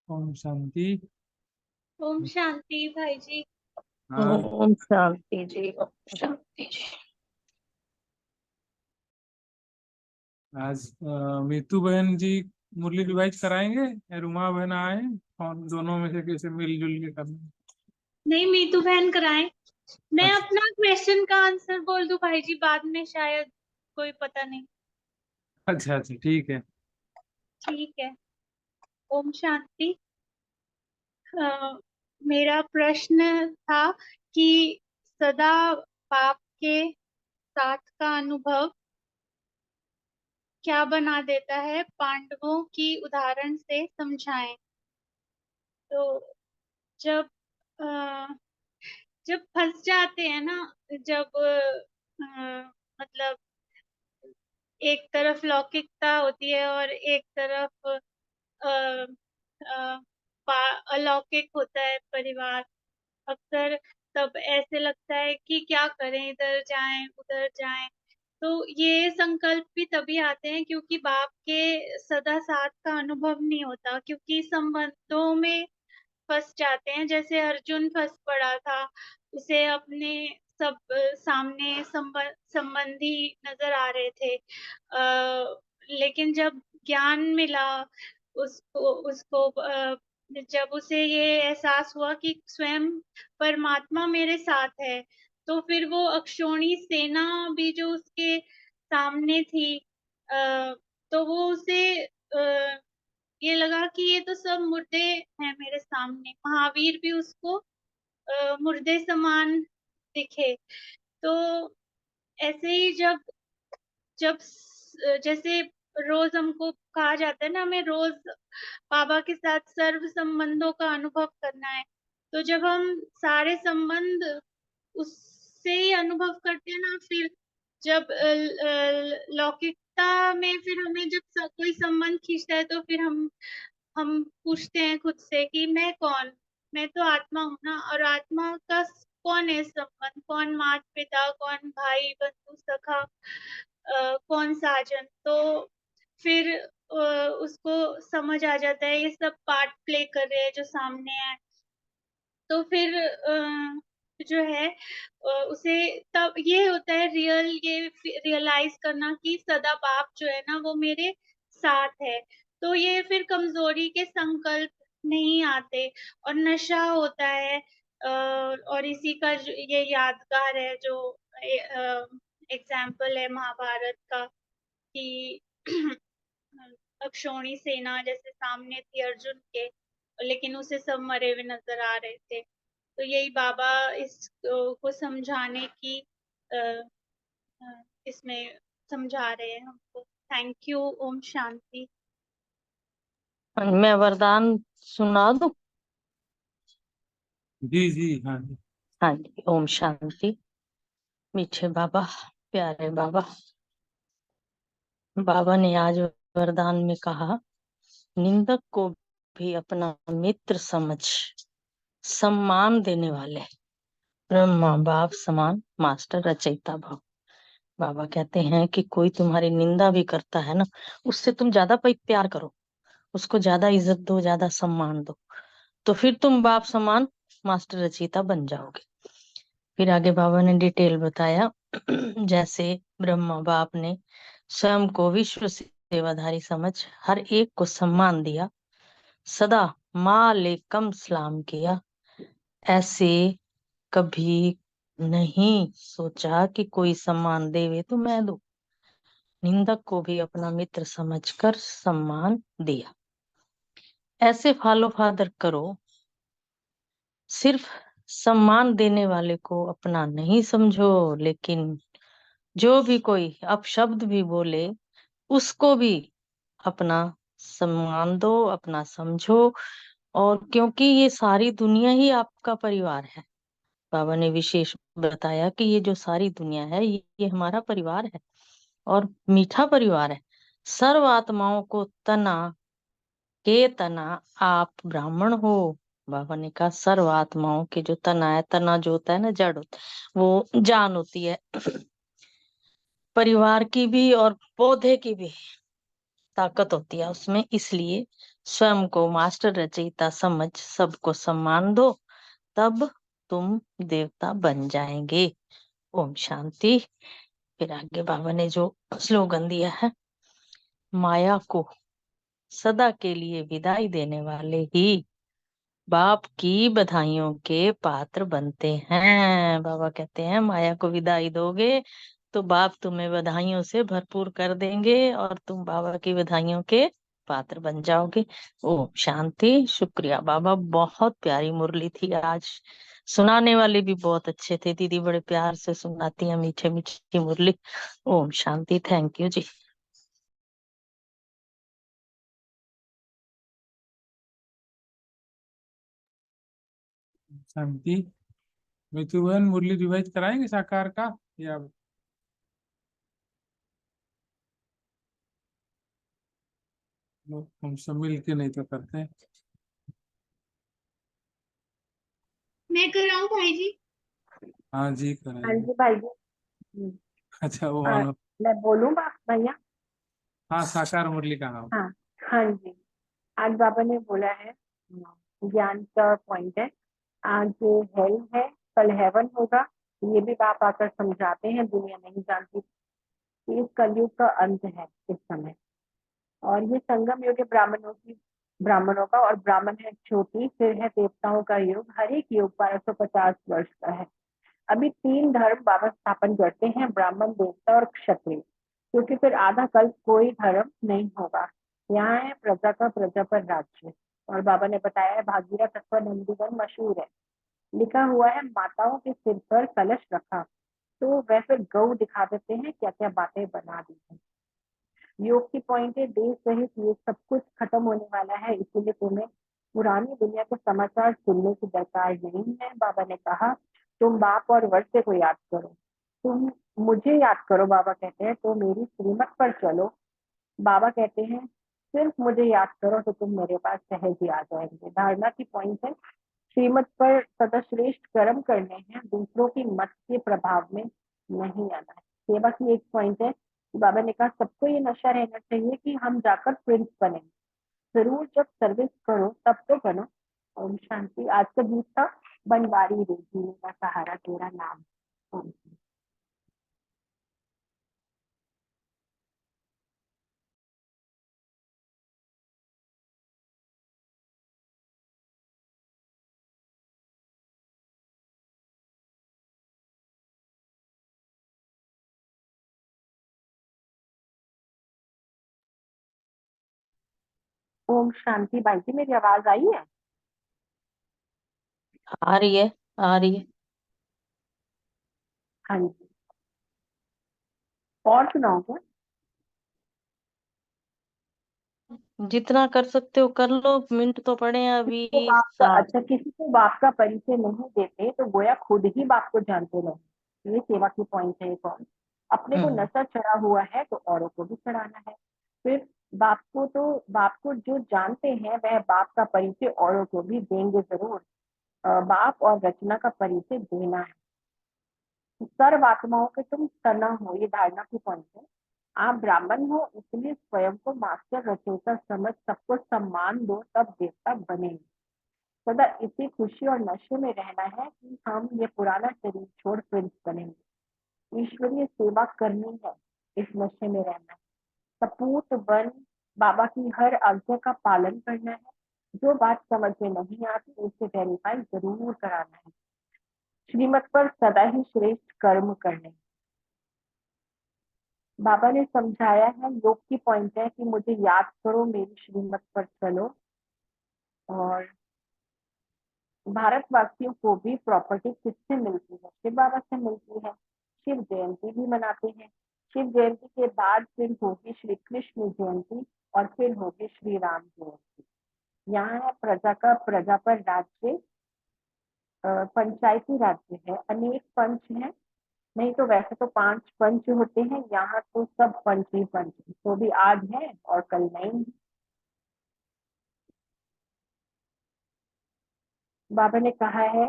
ओम शांति। ओम शांति भाई जी। हाँ, ओम शांति जी। ओम शांति जी। आज मीतू बहन जी मुरली रिवाइज कराएंगे या रुमा बहन आए, कौन दोनों में से कैसे मिलजुल के करना? नहीं, मीतू बहन कराएं। मैं अच्छा अपना क्वेश्चन का आंसर बोल दूं भाई जी, बाद में शायद कोई पता नहीं। अच्छा अच्छा, ठीक है। ठीक है। ओम शांति। मेरा प्रश्न था कि सदा पाप के साथ का अनुभव क्या बना देता है, पांडवों की उदाहरण से समझाएं। तो जब अ, जब फंस जाते हैं ना, जब मतलब एक तरफ लौकिकता होती है और एक तरफ अ, अ, अलौकिक होता है परिवार अक्सर, तब ऐसे लगता है कि क्या करें, इधर जाएं उधर जाएं। तो ये संकल्प भी तभी आते हैं क्योंकि बाप के सदा साथ का अनुभव नहीं होता, क्योंकि संबंधों में फंस जाते हैं। जैसे अर्जुन फंस पड़ा था, उसे अपने सब सामने संबंधी नजर आ रहे थे, लेकिन जब ज्ञान मिला उसको उसको जब उसे ये एहसास हुआ कि स्वयं परमात्मा मेरे साथ है, तो फिर वो अक्षौणी सेना भी जो उसके सामने थी, तो वो उसे ये लगा कि ये तो सब मुर्दे हैं मेरे सामने। महावीर भी उसको मुर्दे समान दिखे। तो ऐसे ही जब जब जैसे रोज हमको कहा जाता है ना, हमें रोज बाबा के साथ सर्व संबंधों का अनुभव करना है। तो जब हम सारे संबंध उससे ही अनुभव करते हैं ना, फिर जब लौकिकता में फिर हमें जब कोई संबंध खींचता है, तो फिर हम पूछते हैं खुद से कि मैं कौन, मैं तो आत्मा हूँ ना। और आत्मा का कौन है संबंध, कौन माता पिता, कौन भाई बंधु सखा, कौन साजन। तो फिर उसको समझ आ जाता है ये सब पार्ट प्ले कर रहे हैं जो सामने है। तो फिर जो है उसे तब ये होता है ये रियलाइज करना कि सदा बाप जो है ना वो मेरे साथ है। तो ये फिर कमजोरी के संकल्प नहीं आते और नशा होता है। और इसी का ये यादगार है जो एग्जाम्पल है महाभारत का कि अक्षौणी सेना जैसे सामने थी अर्जुन के, लेकिन उसे सब मरे हुए नजर आ रहे थे। तो यही बाबा इस को समझाने की इसमें समझा रहे हैं हमको। Thank you. ओम शांति। मैं वरदान सुना दूं? जी जी, हाँ जी। हाँ जी। ओम शांति। मीठे बाबा, प्यारे बाबा, बाबा ने आज वरदान में कहा, निंदक को भी अपना मित्र समझ सम्मान देने वाले ब्रह्मा बाप समान मास्टर रचयिता भव। बाबा कहते हैं कि कोई तुम्हारी निंदा भी करता है ना, उससे तुम ज्यादा प्यार करो, उसको ज्यादा इज्जत दो, ज्यादा सम्मान दो, तो फिर तुम बाप समान मास्टर रचयिता बन जाओगे। फिर आगे बाबा ने डिटेल बताया जैसे ब्रह्मा बाप ने स्वयं को विश्व सेवाधारी समझ हर एक को सम्मान दिया, सदा मालेकम सलाम किया, ऐसे कभी नहीं सोचा कि कोई सम्मान देवे तो मैं दूं। निंदक को भी अपना मित्र समझकर सम्मान दिया। ऐसे फॉलो फादर करो, सिर्फ सम्मान देने वाले को अपना नहीं समझो, लेकिन जो भी कोई अपशब्द भी बोले उसको भी अपना सम्मान दो, अपना समझो। और क्योंकि ये सारी दुनिया ही आपका परिवार है, बाबा ने विशेष बताया कि ये जो सारी दुनिया है ये हमारा परिवार है और मीठा परिवार है। सर्व आत्माओं को तना के तना आप ब्राह्मण हो। बाबा ने कहा सर्व आत्माओं के जो तना है, तना जो होता है ना जड़ होता है, वो जान होती है परिवार की भी और पौधे की भी ताकत होती है उसमें, इसलिए स्वयं को मास्टर रचयिता समझ सबको सम्मान दो, तब तुम देवता बन जाएंगे। ओम शांति। फिर आगे बाबा ने जो स्लोगन दिया है, माया को सदा के लिए विदाई देने वाले ही बाप की बधाइयों के पात्र बनते हैं। बाबा कहते हैं माया को विदाई दोगे तो बाप तुम्हें बधाइयों से भरपूर कर देंगे और तुम बाबा की बधाइयों के पात्र बन जाओगे। ओम शांति। शुक्रिया बाबा, बहुत प्यारी मुरली थी आज। सुनाने वाले भी बहुत अच्छे थे, दीदी बड़े प्यार से सुनाती है, मीठे मीठी मुरली। ओम शांति। थैंक यू जी। शांति। मितु बहन मुरली रिवाइज कराएंगे साकार का, या हम सब मिल के नहीं तो करते हैं। मैं कराऊं भाई जी? हाँ जी हाँ कराइए। जी भाई जी। हम्म, अच्छा वो आ, ऑन। मैं बोलूँ भैया? हाँ साकार मुरली का नाम। हाँ हाँ जी। आज बाबा ने बोला है, ज्ञान का पॉइंट है। आज हेल है, कल हेवन होगा। ये भी बाप आकर समझाते हैं, दुनिया नहीं जानती कि इस कलयुग का अंत है इस समय। और ये संगम युग है ब्राह्मणों का, और ब्राह्मण है छोटी, फिर है देवताओं का युग। हर एक युग 1250 वर्ष का है। अभी 3 धर्म बाबा स्थापन करते हैं, ब्राह्मण, देवता और क्षत्रिय, क्योंकि फिर आधा कल्प कोई धर्म नहीं होगा। यहाँ है प्रजा का प्रजा पर राज्य। और बाबा ने बताया है भागीरथ अथवा नंदीगण मशहूर है। लिखा हुआ है माताओं के सिर पर कलश रखा, तो वह फिर गौ दिखा देते हैं क्या क्या बातें बना दी है। योग की पॉइंट है, देश सहित ये सब कुछ खत्म होने वाला है, इसीलिए तुम्हें पुरानी दुनिया के समाचार सुनने की दरकार नहीं है। बाबा ने कहा तुम बाप और वर्षे को याद करो, तुम मुझे याद करो। बाबा कहते हैं तो मेरी श्रीमत पर चलो। बाबा कहते हैं सिर्फ मुझे याद करो तो तुम मेरे पास सहज ही आ जाएंगे। धारणा की पॉइंट है, श्रीमत पर सदा श्रेष्ठ कर्म करने हैं, दूसरों की मत के प्रभाव में नहीं आना है। सेवा की एक पॉइंट है, बाबा ने कहा सबको ये नशा रहना चाहिए कि हम जाकर प्रिंस बनेंगे। जरूर जब सर्विस करो तब तो बनो। ओम शांति। आज का गीत था बनवारी रे जीने का सहारा तेरा नाम। ओम शांति। ओम शांति। भाई जी मेरी आवाज आई है? आ रही है, आ रही है। हाँ जी। और सुनाओ क्या? जितना कर सकते हो कर लो, मिनट तो पड़े हैं अभी। किसी को बाप का, 7। अच्छा किसी को बाप का परिचय नहीं देते तो गोया खुद ही बाप को जानते रहे। ये सेवा की पॉइंट है एक और। अपने को हम्म। नशा चढ़ा हुआ है तो औरों को भी चढ़ाना है। फिर बाप को जो जानते हैं वह बाप का परिचय औरों को भी देंगे जरूर। बाप और रचना का परिचय देना है। सर्व आत्माओं के तुम तना हो, ये धारणा की पॉइंट है। आप ब्राह्मण हो इसलिए स्वयं को मास्टर रचयिता समझ सबको सम्मान दो, तब देवता बनेंगे। सदा इसी खुशी और नशे में रहना है कि हम ये पुराना शरीर छोड़ प्रिंस बनेंगे। ईश्वरीय सेवा करनी है, इस नशे में रहना है। सपूत बन बाबा की हर आज्ञा का पालन करना है। जो बात समझ में नहीं आती उसे वेरीफाई जरूर कराना है। श्रीमत पर सदा ही श्रेष्ठ कर्म करने। बाबा ने समझाया है, योग की पॉइंट है कि मुझे याद करो, मेरी श्रीमत पर चलो। और भारतवासियों को भी प्रॉपर्टी किससे मिलती है? शिव बाबा से मिलती है। शिव जयंती भी मनाते हैं। शिव जयंती के बाद फिर होगी श्री कृष्ण जयंती और फिर होगी श्री राम जयंती। यहाँ है प्रजा का प्रजा पर राज्य। पंचायती राज्य है, अनेक पंच हैं। नहीं तो वैसे तो 5 पंच होते हैं, यहाँ तो सब पंच ही पंच हैं। तो भी आज है और कल नहीं। बाबा ने कहा है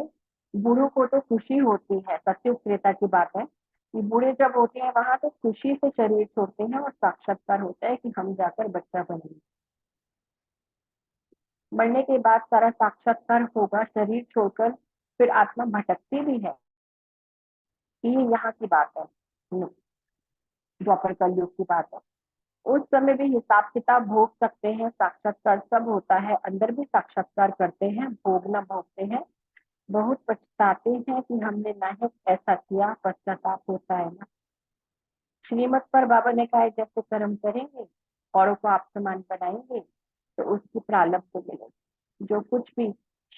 बूढ़ों को तो खुशी होती है, सत्युग त्रेता की बात है कि बूढ़े जब होते हैं वहां तो खुशी से शरीर छोड़ते हैं और साक्षात्कार होता है कि हम जाकर बच्चा बनेंगे। मरने के बाद सारा साक्षात्कार होगा, शरीर छोड़कर फिर आत्मा भटकती भी है। ये यहाँ की बात है, द्वापर कलयुग की बात है। उस समय भी हिसाब किताब भोग सकते हैं, साक्षात्कार सब होता है, अंदर भी साक्षात्कार करते हैं, भोगना भोगते हैं, बहुत पछताते हैं कि हमने नाहक ऐसा किया, पश्चाताप होता है ना। श्रीमत पर बाबा ने कहा जैसे कर्म करेंगे, औरों को आप समान बनाएंगे तो उसकी प्रारब्ध मिलेगी। जो कुछ भी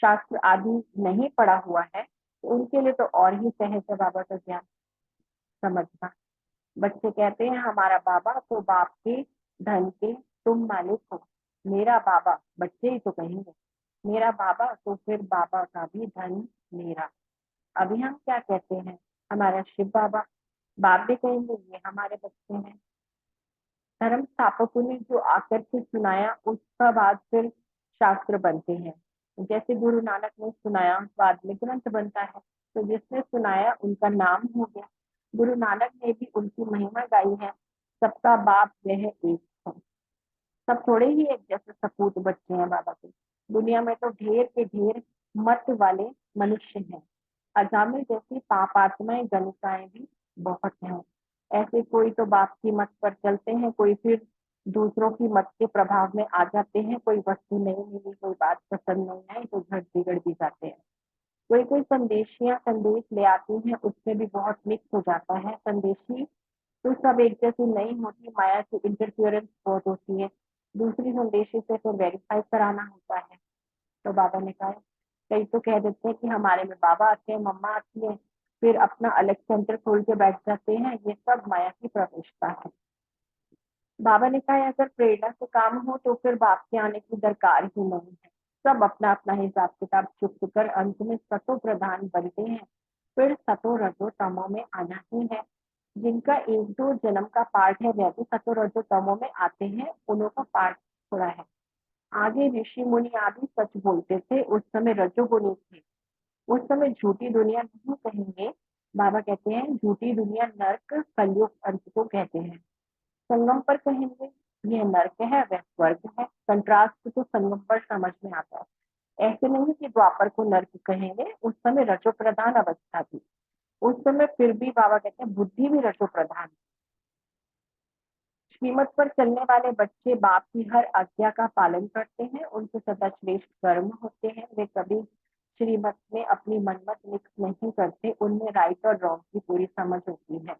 शास्त्र आदि नहीं पढ़ा हुआ है तो उनके लिए तो और ही सहज है बाबा का ज्ञान समझना। बच्चे कहते हैं हमारा बाबा तो बाप के धन के तुम मालिक हो। मेरा बाबा, बच्चे ही तो कहेंगे मेरा बाबा, तो फिर बाबा का भी धन मेरा। अभी हम क्या कहते हैं, हमारा शिव बाबा। बाप भी कहेंगे ये हमारे बच्चे हैं। धर्म स्थापकों ने जो आकर के सुनाया उसका बाद फिर शास्त्र बनते हैं। जैसे गुरु नानक ने सुनाया बाद में ग्रंथ बनता है, तो जिसने सुनाया उनका नाम हो गया। गुरु नानक ने भी उनकी महिमा गाई है, सबका बाप वह एक है। सब थोड़े ही एक जैसे सपूत बच्चे हैं बाबा के। दुनिया में तो ढेर के ढेर मत वाले मनुष्य हैं। अजामिल जैसी पापात्माएं गणिकाएं भी बहुत हैं। ऐसे कोई तो बाप की मत पर चलते हैं, कोई फिर दूसरों की मत के प्रभाव में आ जाते हैं। कोई वस्तु नहीं मिली, कोई बात पसंद नहीं आई तो घर बिगड़ भी जाते हैं। कोई कोई संदेशियां संदेश ले आती हैं, उसमें भी बहुत मिक्स हो जाता है। संदेशी तो सब एक जैसी नहीं होती, माया की इंटरफियरेंस बहुत होती है। दूसरी संदेशी से फिर वेरीफाई कराना होता है। तो बाबा ने कहा कई तो कह देते हैं कि हमारे में बाबा आते हैं, मम्मा आती है, फिर अपना अलग सेंटर खोल के बैठ जाते हैं। ये सब माया की प्रवेशता है। बाबा ने कहा अगर प्रेरणा से काम हो तो फिर बाप के आने की दरकार ही नहीं है। सब अपना अपना हिसाब किताब चुप कर अंत में सतो प्रधान बनते हैं। फिर सतो रजो तमो में आना ही है। जिनका एक दो जन्म का पाठ है वह भी सतो रजो तमो में आते हैं, उन्हों का पाठ थोड़ा है। आगे ऋषि मुनि आदि सच बोलते थे, उस समय रजोगुणी थे। उस समय झूठी दुनिया नहीं कहेंगे। बाबा कहते हैं झूठी दुनिया नर्क कलयुग अंत को कहते हैं। संगम पर कहेंगे यह नर्क है वह स्वर्ग है। कंट्रास्ट तो संगम पर समझ में आता है। ऐसे नहीं कि द्वापर को नर्क कहेंगे, उस समय रजो प्रधान अवस्था थी। उस समय फिर भी बाबा कहते हैं बुद्धि भी रजो प्रधान। श्रीमत पर चलने वाले बच्चे बाप की हर आज्ञा का पालन करते हैं, उनसे सदा श्रेष्ठ कर्म होते हैं। वे कभी श्रीमत में अपनी मनमत मिक्स नहीं करते, उनमें राइट और रॉन्ग की पूरी समझ होती है।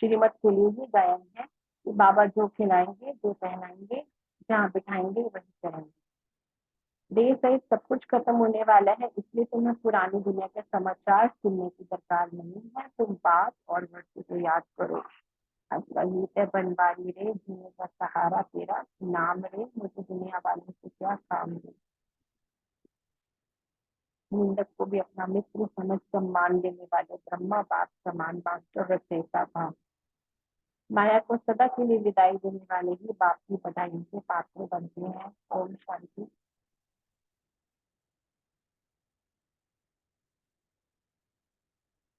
श्रीमत के लिए ही गायन है कि बाबा जो खिलाएंगे, जो पहनाएंगे, जहाँ बिठाएंगे वही करेंगे। देह सहित सब कुछ खत्म होने वाला है, इसलिए तुम्हें पुरानी दुनिया के समाचार सुनने की दरकार नहीं है। तुम बात और वस्तु को याद करो। गीत है बनवारी रे, जीने का सहारा तेरा नाम रे, मुझे दुनिया वालों से क्या काम रे। निंदक को भी अपना मित्र समझ सम्मान देने वाले ब्रह्मा बाप समान मास्टर रचयिता भाव। माया को सदा के लिए विदाई देने वाले ही बाप की बधाई के पात्र बनते हैं। ओम शांति।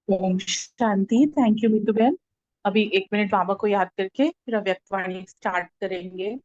ओम शांति। थैंक यू मीतू बहन। अभी 1 मिनट बाबा को याद करके फिर अव्यक्तवाणी स्टार्ट करेंगे।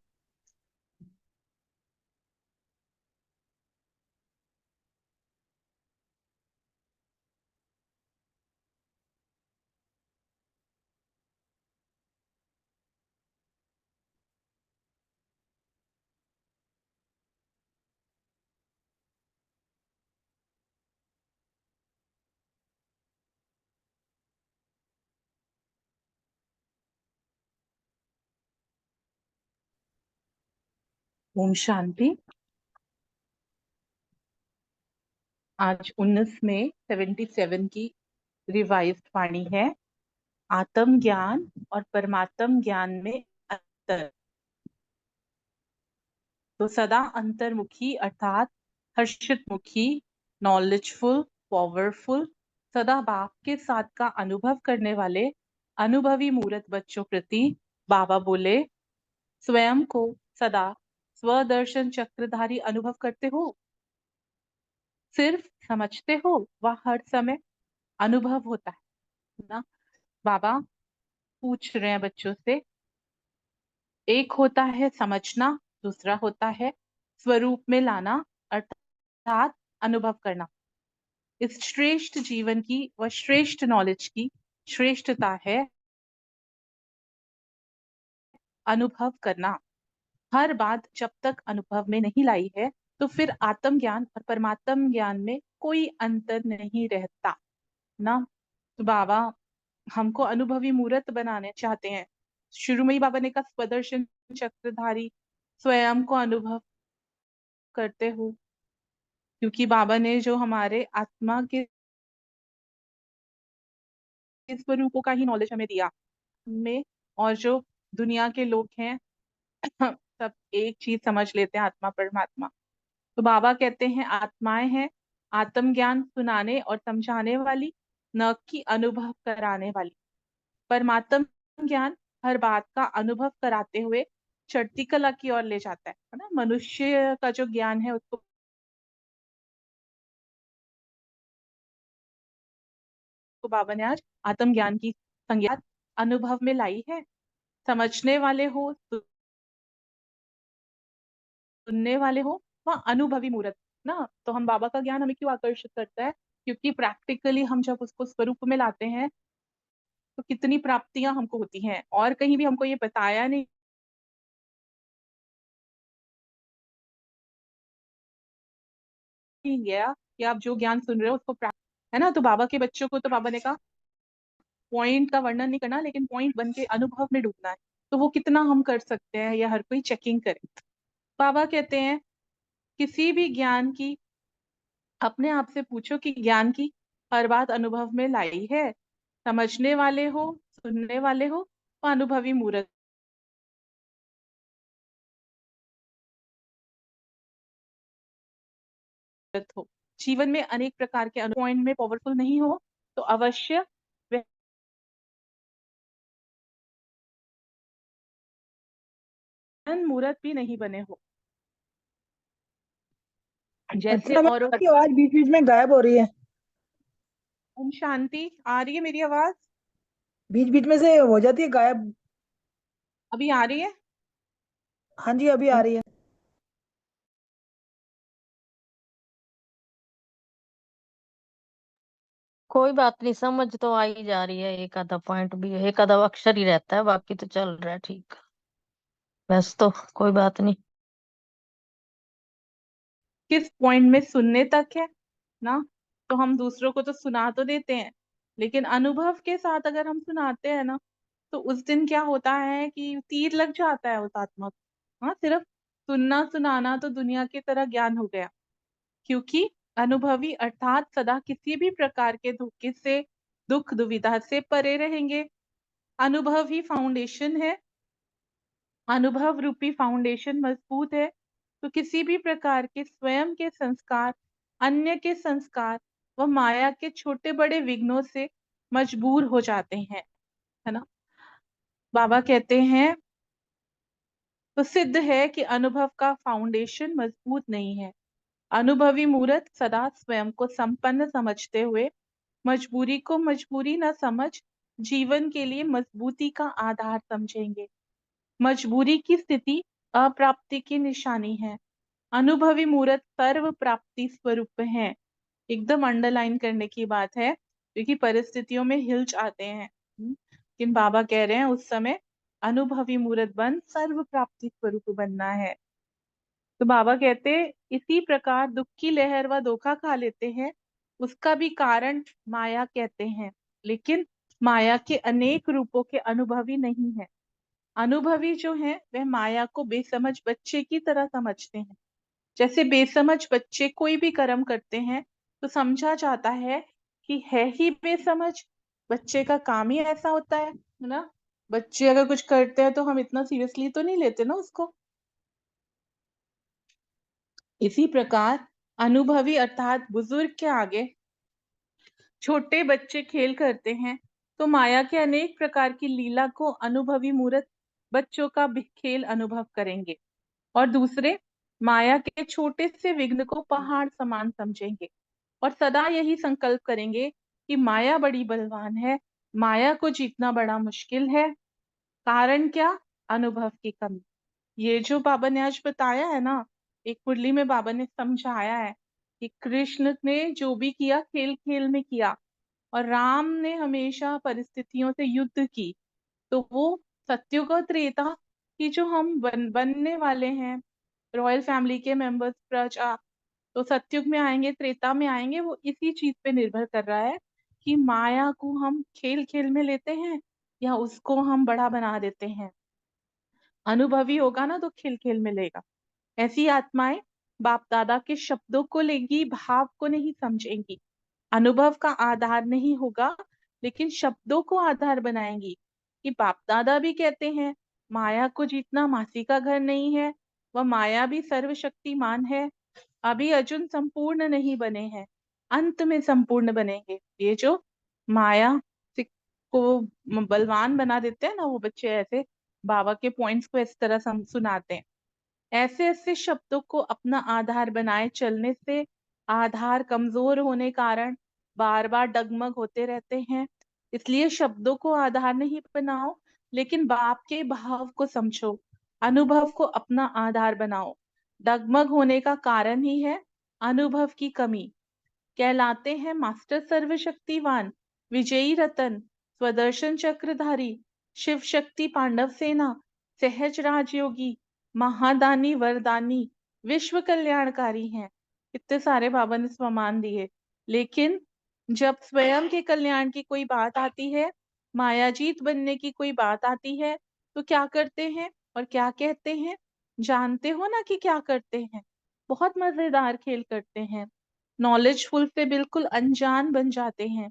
ओम शांति। आज 19 में 77 की रिवाइज्ड वाणी है। आत्म ज्ञान और परमात्म ज्ञान में अंतर। तो सदा अंतर्मुखी अर्थात हर्षित मुखी, नॉलेजफुल, पावरफुल, सदा बाप के साथ का अनुभव करने वाले अनुभवी मूर्त बच्चों प्रति बाबा बोले स्वयं को सदा स्वदर्शन चक्रधारी अनुभव करते हो, सिर्फ समझते हो, वह हर समय अनुभव होता है ना। बाबा पूछ रहे हैं बच्चों से, एक होता है समझना, दूसरा होता है स्वरूप में लाना, अर्थात अनुभव करना। इस श्रेष्ठ जीवन की व श्रेष्ठ नॉलेज की श्रेष्ठता है अनुभव करना। हर बात जब तक अनुभव में नहीं लाई है तो फिर आत्म ज्ञान और परमात्म ज्ञान में कोई अंतर नहीं रहता ना। तो बाबा हमको अनुभवी मूर्त बनाने चाहते हैं। शुरू में ही बाबा ने कहा स्वदर्शन चक्रधारी स्वयं को अनुभव करते हो, क्योंकि बाबा ने जो हमारे आत्मा के स्वरूपों का ही नॉलेज हमें दिया में, और जो दुनिया के लोग हैं सब एक चीज समझ लेते हैं, आत्मा परमात्मा। तो बाबा कहते हैं आत्माएं हैं आत्मज्ञान सुनाने और समझाने वाली, न कि अनुभव कराने वाली। परमात्म ज्ञान हर बात का अनुभव कराते हुए चढ़ती कला की ओर ले जाता है ना। मनुष्य का जो ज्ञान है उसको बाबा ने आज आत्म ज्ञान की संज्ञा अनुभव में लाई है। समझने वाले हो, सुनने वाले हो, वह अनुभवी मूर्त ना। तो हम बाबा का ज्ञान हमें क्यों आकर्षित करता है? क्योंकि प्रैक्टिकली हम जब उसको स्वरूप में लाते हैं तो कितनी प्राप्तियां हमको होती हैं, और कहीं भी हमको ये बताया नहीं गया कि आप जो ज्ञान सुन रहे हो उसको है ना। तो बाबा के बच्चों को तो बाबा ने कहा पॉइंट का वर्णन नहीं करना, लेकिन पॉइंट बन के अनुभव में डूबना है। तो वो कितना हम कर सकते हैं, या हर कोई चेकिंग करे। बाबा कहते हैं किसी भी ज्ञान की अपने आप से पूछो कि ज्ञान की हर बात अनुभव में लाई है। समझने वाले हो, सुनने वाले हो, वो अनुभवी मूर्त हो। जीवन में अनेक प्रकार के पॉइंट में पावरफुल नहीं हो तो अवश्य मूर्त भी नहीं बने हो। जैसे अच्छा, और आपकी आवाज बीच बीच में गायब हो रही है। ओम शांति। आ रही है मेरी आवाज? बीच बीच में से हो जाती है गायब। अभी आ रही है? हाँ जी, अभी आ रही है। कोई बात नहीं, समझ तो आ ही जा रही है। एक आधा पॉइंट भी है, एक आधा अक्षर ही रहता है, बाकी तो चल रहा है ठीक। बस तो कोई बात नहीं। किस पॉइंट में सुनने तक है ना। तो हम दूसरों को तो सुना तो देते हैं, लेकिन अनुभव के साथ अगर हम सुनाते हैं ना तो उस दिन क्या होता है कि तीर लग जाता है उस आत्मा को। हाँ, सिर्फ सुनना सुनाना तो दुनिया की तरह ज्ञान हो गया, क्योंकि अनुभवी अर्थात सदा किसी भी प्रकार के धोखे से, दुख दुविधा से परे रहेंगे। अनुभव ही फाउंडेशन है। अनुभव रूपी फाउंडेशन मजबूत है तो किसी भी प्रकार के स्वयं के संस्कार, अन्य के संस्कार व माया के छोटे बड़े विघ्नों से मजबूर हो जाते हैं, है ना। बाबा कहते हैं तो सिद्ध है कि अनुभव का फाउंडेशन मजबूत नहीं है। अनुभवी मूर्त सदा स्वयं को संपन्न समझते हुए मजबूरी को मजबूरी न समझ जीवन के लिए मजबूती का आधार समझेंगे। मजबूरी की स्थिति अप्राप्ति की निशानी है। अनुभवी मूर्त सर्व प्राप्ति स्वरूप है। एकदम अंडरलाइन करने की बात है, क्योंकि परिस्थितियों में हिल जाते हैं। लेकिन बाबा कह रहे हैं उस समय अनुभवी मूर्त बन सर्व प्राप्ति स्वरूप बनना है। तो बाबा कहते इसी प्रकार दुख की लहर व धोखा खा लेते हैं, उसका भी कारण माया कहते हैं। लेकिन माया के अनेक रूपों के अनुभवी नहीं है। अनुभवी जो है वह माया को बेसमझ बच्चे की तरह समझते हैं। जैसे बेसमझ बच्चे कोई भी कर्म करते हैं तो समझा जाता है कि है ही बेसमझ, बच्चे का काम ही ऐसा होता है ना। बच्चे अगर कुछ करते हैं तो हम इतना सीरियसली तो नहीं लेते ना उसको। इसी प्रकार अनुभवी अर्थात बुजुर्ग के आगे छोटे बच्चे खेल करते हैं तो माया के अनेक प्रकार की लीला को अनुभवी मूर्त बच्चों का भी खेल अनुभव करेंगे, और दूसरे माया के छोटे से विघ्न को पहाड़ समान समझेंगे और सदा यही संकल्प करेंगे कि माया बड़ी बलवान है, माया को जीतना बड़ा मुश्किल है। कारण क्या? अनुभव की कमी। ये जो बाबा ने आज बताया है ना, एक मुरली में बाबा ने समझाया है कि कृष्ण ने जो भी किया खेल खेल में किया और राम ने हमेशा परिस्थितियों से युद्ध की। तो वो सत्युग और त्रेता की जो हम बनने वाले हैं, रॉयल फैमिली के मेंबर्स, प्रजा, तो सत्युग में आएंगे, त्रेता में आएंगे, वो इसी चीज पे निर्भर कर रहा है कि माया को हम खेल खेल में लेते हैं या उसको हम बड़ा बना देते हैं। अनुभवी होगा ना तो खेल खेल में लेगा। ऐसी आत्माएं बाप दादा के शब्दों को लेंगी, भाव को नहीं समझेंगी। अनुभव का आधार नहीं होगा लेकिन शब्दों को आधार बनाएंगी कि बाप दादा भी कहते हैं माया को जीतना मासी का घर नहीं है, वह माया भी सर्वशक्तिमान है। अभी अर्जुन संपूर्ण नहीं बने हैं, अंत में संपूर्ण बनेंगे। ये जो माया को बलवान बना देते हैं ना वो बच्चे, ऐसे बाबा के पॉइंट्स को इस तरह सुनाते हैं। ऐसे ऐसे शब्दों को अपना आधार बनाए चलने से आधार कमजोर होने कारण बार बार डगमग होते रहते हैं। इसलिए शब्दों को आधार नहीं बनाओ लेकिन बाप के भाव को समझो, अनुभव को अपना आधार बनाओ। डगमग होने का कारण ही है अनुभव की कमी। कहलाते हैं मास्टर सर्वशक्तिवान, विजयी रतन, स्वदर्शन चक्रधारी, शिव शक्ति पांडव सेना, सहज राजयोगी, महादानी वरदानी, विश्व कल्याणकारी हैं। इतने सारे बाबा ने स्वमान दिए, लेकिन जब स्वयं के कल्याण की कोई बात आती है, मायाजीत बनने की कोई बात आती है, तो क्या करते हैं और क्या कहते हैं? जानते हो ना कि क्या करते हैं? बहुत मजेदार खेल करते हैं। नॉलेजफुल से बिल्कुल अनजान बन जाते हैं।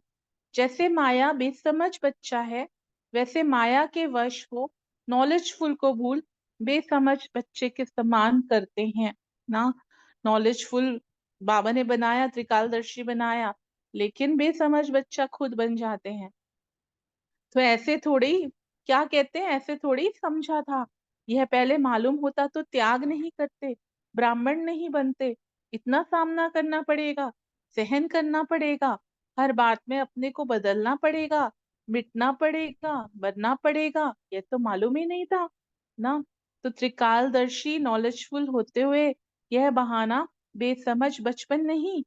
जैसे माया बेसमझ बच्चा है, वैसे माया के वश हो नॉलेजफुल को भूल बेसमझ बच्चे के समान करते हैं ना। नॉलेजफुल बाबा ने बनाया, त्रिकालदर्शी बनाया, लेकिन बेसमझ बच्चा खुद बन जाते हैं। तो ऐसे थोड़ी, क्या कहते हैं, ऐसे थोड़ी समझा था। यह पहले मालूम होता तो त्याग नहीं करते, ब्राह्मण नहीं बनते। इतना सामना करना पड़ेगा, सहन करना पड़ेगा, हर बात में अपने को बदलना पड़ेगा, मिटना पड़ेगा, बनना पड़ेगा, ये तो मालूम ही नहीं था ना। तो त्रिकालदर्शी नॉलेजफुल होते हुए यह बहाना बेसमझ बचपन नहीं।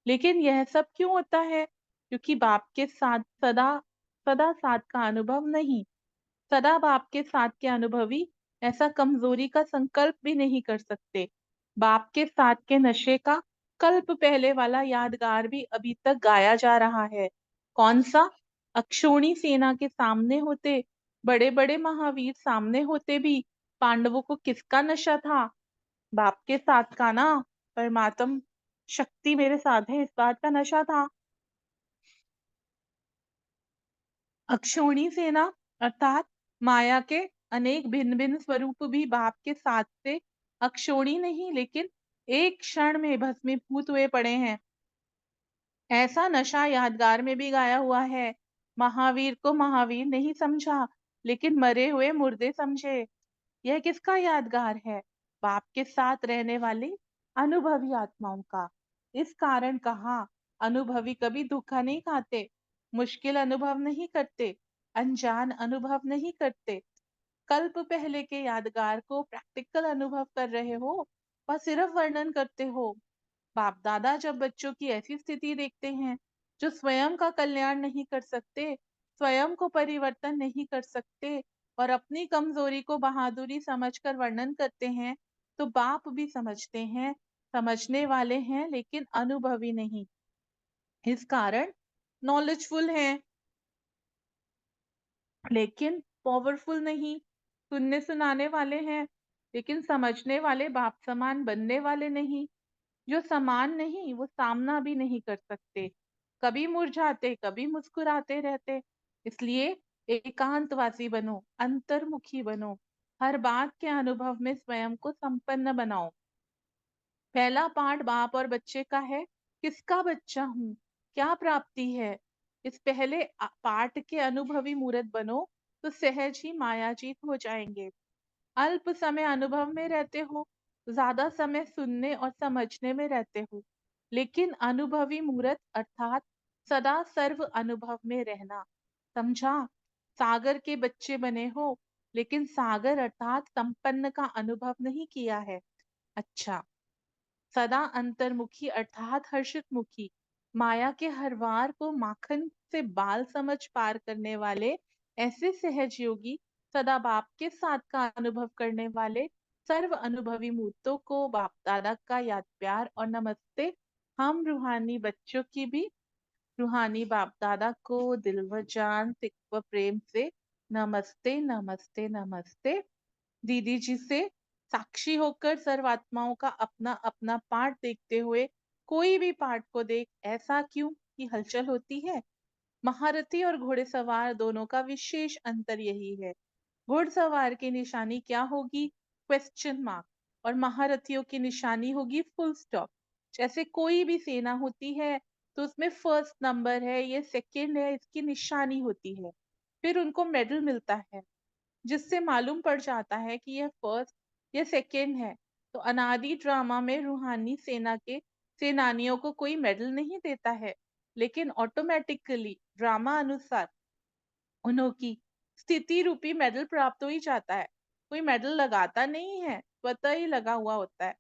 लेकिन यह सब क्यों होता है? क्योंकि बाप के साथ सदा सदा साथ का अनुभव नहीं। सदा बाप के साथ के अनुभवी ऐसा कमजोरी का संकल्प भी नहीं कर सकते। बाप के साथ के नशे का कल्प पहले वाला यादगार भी अभी तक गाया जा रहा है। कौन सा? अक्षोणी सेना के सामने होते, बड़े बड़े महावीर सामने होते भी पांडवों को किसका नशा था? बाप के साथ का ना। परमात्म शक्ति मेरे साथ है, इस बात का नशा था। अक्षोणी सेना अर्थात माया के अनेक भिन्न भिन्न स्वरूप भी बाप के साथ से अक्षोणी नहीं लेकिन एक क्षण में भस्मीभूत हुए पड़े हैं। ऐसा नशा यादगार में भी गाया हुआ है। महावीर को महावीर नहीं समझा लेकिन मरे हुए मुर्दे समझे। यह किसका यादगार है? बाप के साथ रहने वाली अनुभवी आत्माओं का। इस कारण कहा अनुभवी कभी धोखा नहीं खाते, मुश्किल अनुभव नहीं करते, अनजान अनुभव नहीं करते। कल्प पहले के यादगार को प्रैक्टिकल अनुभव कर रहे हो, वह सिर्फ वर्णन करते हो। बाप दादा जब बच्चों की ऐसी स्थिति देखते हैं जो स्वयं का कल्याण नहीं कर सकते, स्वयं को परिवर्तन नहीं कर सकते और अपनी कमजोरी को बहादुरी समझकर वर्णन करते हैं, तो बाप भी समझते हैं, समझने वाले हैं लेकिन अनुभवी नहीं। इस कारण नॉलेजफुल हैं लेकिन पावरफुल नहीं, सुनने सुनाने वाले हैं लेकिन समझने वाले, बाप समान बनने वाले नहीं। जो समान नहीं वो सामना भी नहीं कर सकते, कभी मुरझाते कभी मुस्कुराते रहते। इसलिए एकांतवासी बनो, अंतर्मुखी बनो, हर बात के अनुभव में स्वयं को संपन्न बनाओ। पहला पाठ बाप और बच्चे का है। किसका बच्चा हूँ, क्या प्राप्ति है? इस पहले पाठ के अनुभवी मूर्त बनो तो सहज ही मायाजीत हो जाएंगे। अल्प समय अनुभव में रहते हो, ज्यादा समय सुनने और समझने में रहते हो, लेकिन अनुभवी मूर्त अर्थात सदा सर्व अनुभव में रहना। समझा? सागर के बच्चे बने हो लेकिन सागर अर्थात संपन्न का अनुभव नहीं किया है। अच्छा, सदा अंतर्मुखी अर्थात हर्षित मुखी, माया के हर वार को माखन से बाल समझ पार करने वाले ऐसे सहज योगी, सदा बाप के साथ का अनुभव करने वाले सर्व अनुभवी मूर्तों को बाप दादा का याद प्यार और नमस्ते। हम रूहानी बच्चों की भी रूहानी बाप दादा को दिल व जान सिक व प्रेम से नमस्ते नमस्ते नमस्ते। दीदी जी से साक्षी होकर सर्वात्माओं का अपना अपना पाठ देखते हुए कोई भी पाठ को देख ऐसा क्यों की हलचल होती है। महारथी और घोड़ेसवार दोनों का विशेष अंतर यही है। घुड़सवार की निशानी क्या होगी? Question mark. और महारथियों की निशानी होगी फुल स्टॉप। जैसे कोई भी सेना होती है तो उसमें फर्स्ट नंबर है, ये सेकंड है, इसकी निशानी होती है। फिर उनको मेडल मिलता है जिससे मालूम पड़ जाता है कि यह फर्स्ट या सेकंड है। तो अनादि ड्रामा में रूहानी सेना के सेनानियों को कोई मेडल नहीं देता है, लेकिन ऑटोमेटिकली ड्रामा अनुसार उन्हों की स्थिति रूपी मेडल प्राप्त हो ही जाता है। कोई मेडल लगाता नहीं है, स्वतः ही लगा हुआ होता है।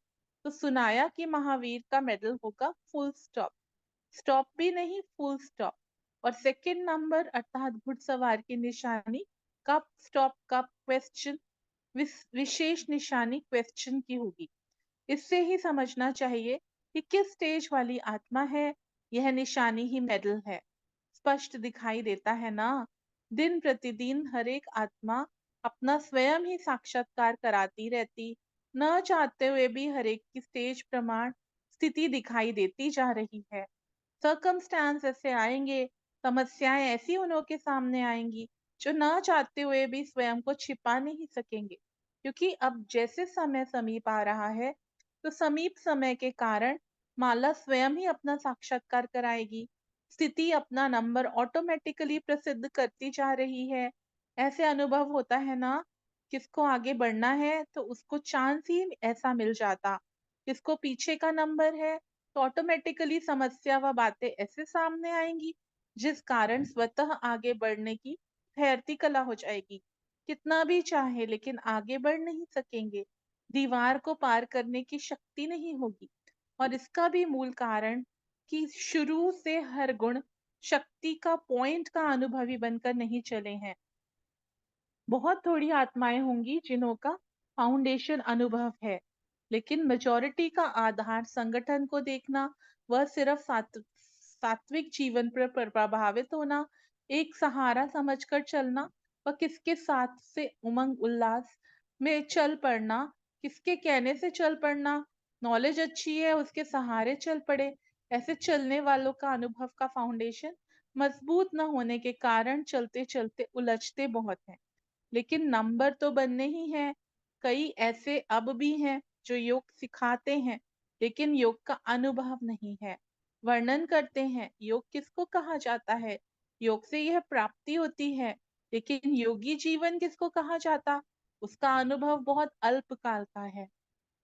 तो सुनाया कि महावीर का मेडल होगा फुल स्टॉप, स्टॉप भी नहीं फुल स्टॉप। और सेकंड नंबर अर्थात घुड़सवार की निशानी कप स्टॉप कप क्वेश्चन, विशेष निशानी क्वेश्चन की होगी। इससे ही समझना चाहिए कि किस स्टेज वाली आत्मा है, यह निशानी ही मेडल है। स्पष्ट दिखाई देता है ना। दिन प्रतिदिन हर एक आत्मा अपना स्वयं ही साक्षात्कार कराती रहती, न चाहते हुए भी हर एक की स्टेज प्रमाण स्थिति दिखाई देती जा रही है। सर्कमस्टांस ऐसे आएंगे, समस्याएं ऐसी उन्हों के सामने आएंगी जो न चाहते हुए भी स्वयं को छिपा नहीं सकेंगे। क्योंकि अब जैसे समय समीप आ रहा है तो समीप समय के कारण माला स्वयं ही अपना साक्षात्कार कराएगी। स्थिति अपना नंबर ऑटोमेटिकली प्रसिद्ध करती जा रही है। ऐसे अनुभव होता है ना, किसको आगे बढ़ना है तो उसको चांस ही ऐसा मिल जाता, किसको पीछे का नंबर है तो ऑटोमेटिकली समस्या व बातें ऐसे सामने आएंगी जिस कारण स्वतः आगे बढ़ने की ठहरती कला हो जाएगी। कितना भी चाहे लेकिन आगे बढ़ नहीं सकेंगे, दीवार को पार करने की शक्ति नहीं होगी। और इसका भी मूल कारण कि शुरू से हर गुण शक्ति का पॉइंट का अनुभवी बनकर नहीं चले हैं। बहुत थोड़ी आत्माएं होंगी जिन्हों का फाउंडेशन अनुभव है, लेकिन मेजॉरिटी का आधार संगठन को देखना, वह सिर्फ सात्विक जीवन पर प्रभावित होना, एक सहारा समझकर चलना, व किसके साथ से उमंग उल्लास में चल पड़ना, किसके कहने से चल पड़ना, नॉलेज अच्छी है उसके सहारे चल पड़े। ऐसे चलने वालों का अनुभव का फाउंडेशन मजबूत न होने के कारण चलते चलते उलझते बहुत हैं। लेकिन नंबर तो बनने ही हैं। कई ऐसे अब भी हैं जो योग सिखाते हैं लेकिन योग का अनुभव नहीं है। वर्णन करते हैं योग किसको कहा जाता है, योग से यह प्राप्ति होती है, लेकिन योगी जीवन किसको कहा जाता, उसका अनुभव बहुत अल्पकाल का है।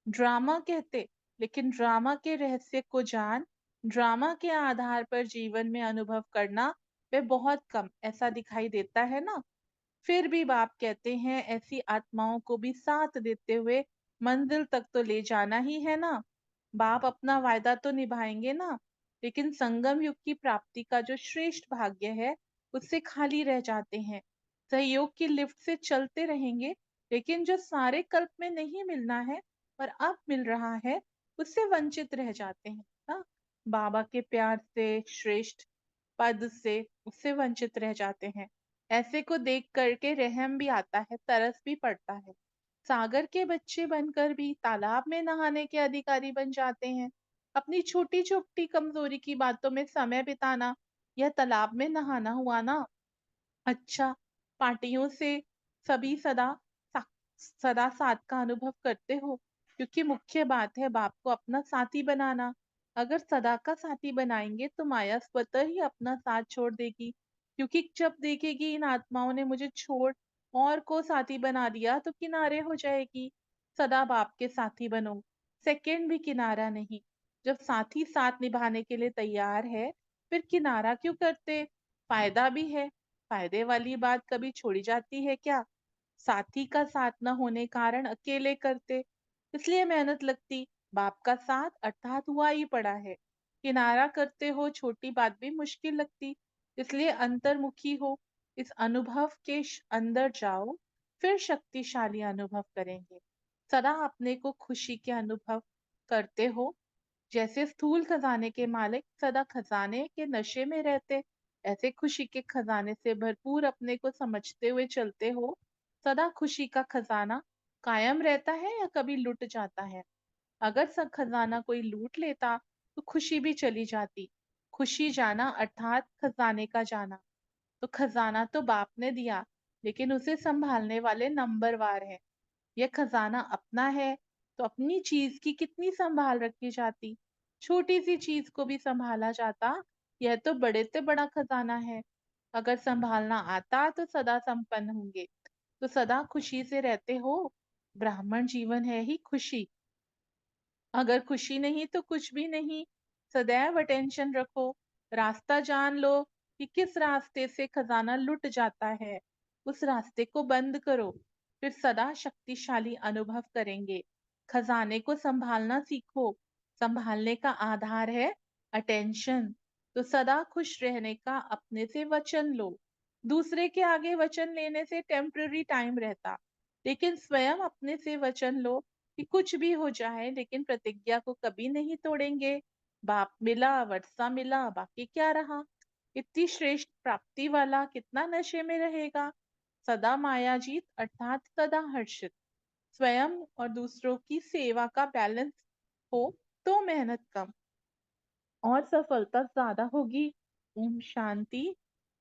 ड्रामा कहते, लेकिन ड्रामा के रहस्य को जान ड्रामा के आधार पर जीवन में अनुभव करना वे बहुत कम ऐसा दिखाई देता है ना। फिर भी बाप कहते हैं ऐसी आत्माओं को भी साथ देते हुए मंजिल तक तो ले जाना ही है ना। बाप अपना वायदा तो निभाएंगे ना, लेकिन संगम युग की प्राप्ति का जो श्रेष्ठ भाग्य है उससे खाली रह जाते हैं। सहयोग की लिफ्ट से चलते रहेंगे, लेकिन जो सारे कल्प में नहीं मिलना है और अब मिल रहा है उससे वंचित रह जाते हैं ना। बाबा के प्यार से, श्रेष्ठ पद से उससे वंचित रह जाते हैं। ऐसे को देख करके रहम भी आता है, तरस भी पड़ता है। सागर के बच्चे बनकर भी तालाब में नहाने के अधिकारी बन जाते हैं। अपनी छोटी छोटी कमजोरी की बातों में समय बिताना, यह तालाब में नहाना हुआ ना। अच्छा, पार्टियों से सभी सदा साथ का अनुभव करते हो, क्योंकि मुख्य बात है बाप को अपना साथी बनाना। अगर सदा का साथी बनाएंगे तो माया स्वतः ही अपना साथ छोड़ देगी, क्योंकि जब देखेगी इन आत्माओं ने मुझे छोड़ और को साथी बना दिया तो किनारे हो जाएगी। सदा बाप के साथी बनो, सेकंड भी किनारा नहीं। जब साथी साथ निभाने के लिए तैयार है फिर किनारा क्यों करते, फायदा भी है। फायदे वाली बात कभी छोड़ी जाती है क्या? साथी का साथ न होने कारण अकेले करते, इसलिए मेहनत लगती। बाप का साथ अर्थात हुआ ही पड़ा है। किनारा करते हो छोटी बात भी मुश्किल लगती, इसलिए अंतर्मुखी हो। इस अनुभव के अंदर जाओ, फिर शक्तिशाली अनुभव करेंगे। सदा अपने को खुशी के अनुभव करते हो। जैसे स्थूल खजाने के मालिक सदा खजाने के नशे में रहते, ऐसे खुशी के खजाने से भरपूर अपने को समझते हुए चलते हो। सदा खुशी का खजाना कायम रहता है या कभी लुट जाता है? अगर सब खजाना कोई लूट लेता तो खुशी भी चली जाती। खुशी जाना अर्थात खजाने का जाना। तो खजाना तो बाप ने दिया, लेकिन उसे संभालने वाले नंबरवार हैं। यह खजाना अपना है तो अपनी चीज की कितनी संभाल रखी जाती। छोटी सी चीज को भी संभाला जाता, यह तो बड़े से बड़ा खजाना है। अगर संभालना आता तो सदा संपन्न होंगे। तो सदा खुशी से रहते हो। ब्राह्मण जीवन है ही खुशी। अगर खुशी नहीं तो कुछ भी नहीं। सदैव अटेंशन रखो। रास्ता जान लो कि किस रास्ते से खजाना लुट जाता है। उस रास्ते को बंद करो, फिर सदा शक्तिशाली अनुभव करेंगे। खजाने को संभालना सीखो। संभालने का आधार है अटेंशन। तो सदा खुश रहने का अपने से वचन लो। दूसरे के आगे वचन लेने से टेम्पररी टाइम रहता, लेकिन स्वयं अपने से वचन लो कि कुछ भी हो जाए लेकिन प्रतिज्ञा को कभी नहीं तोड़ेंगे। बाप मिला, वर्षा मिला, बाकी क्या रहा। इतनी श्रेष्ठ प्राप्ति वाला कितना नशे में रहेगा। सदा मायाजीत अर्थात सदा हर्षित। स्वयं और दूसरों की सेवा का बैलेंस हो तो मेहनत कम और सफलता ज्यादा होगी। ओम शांति।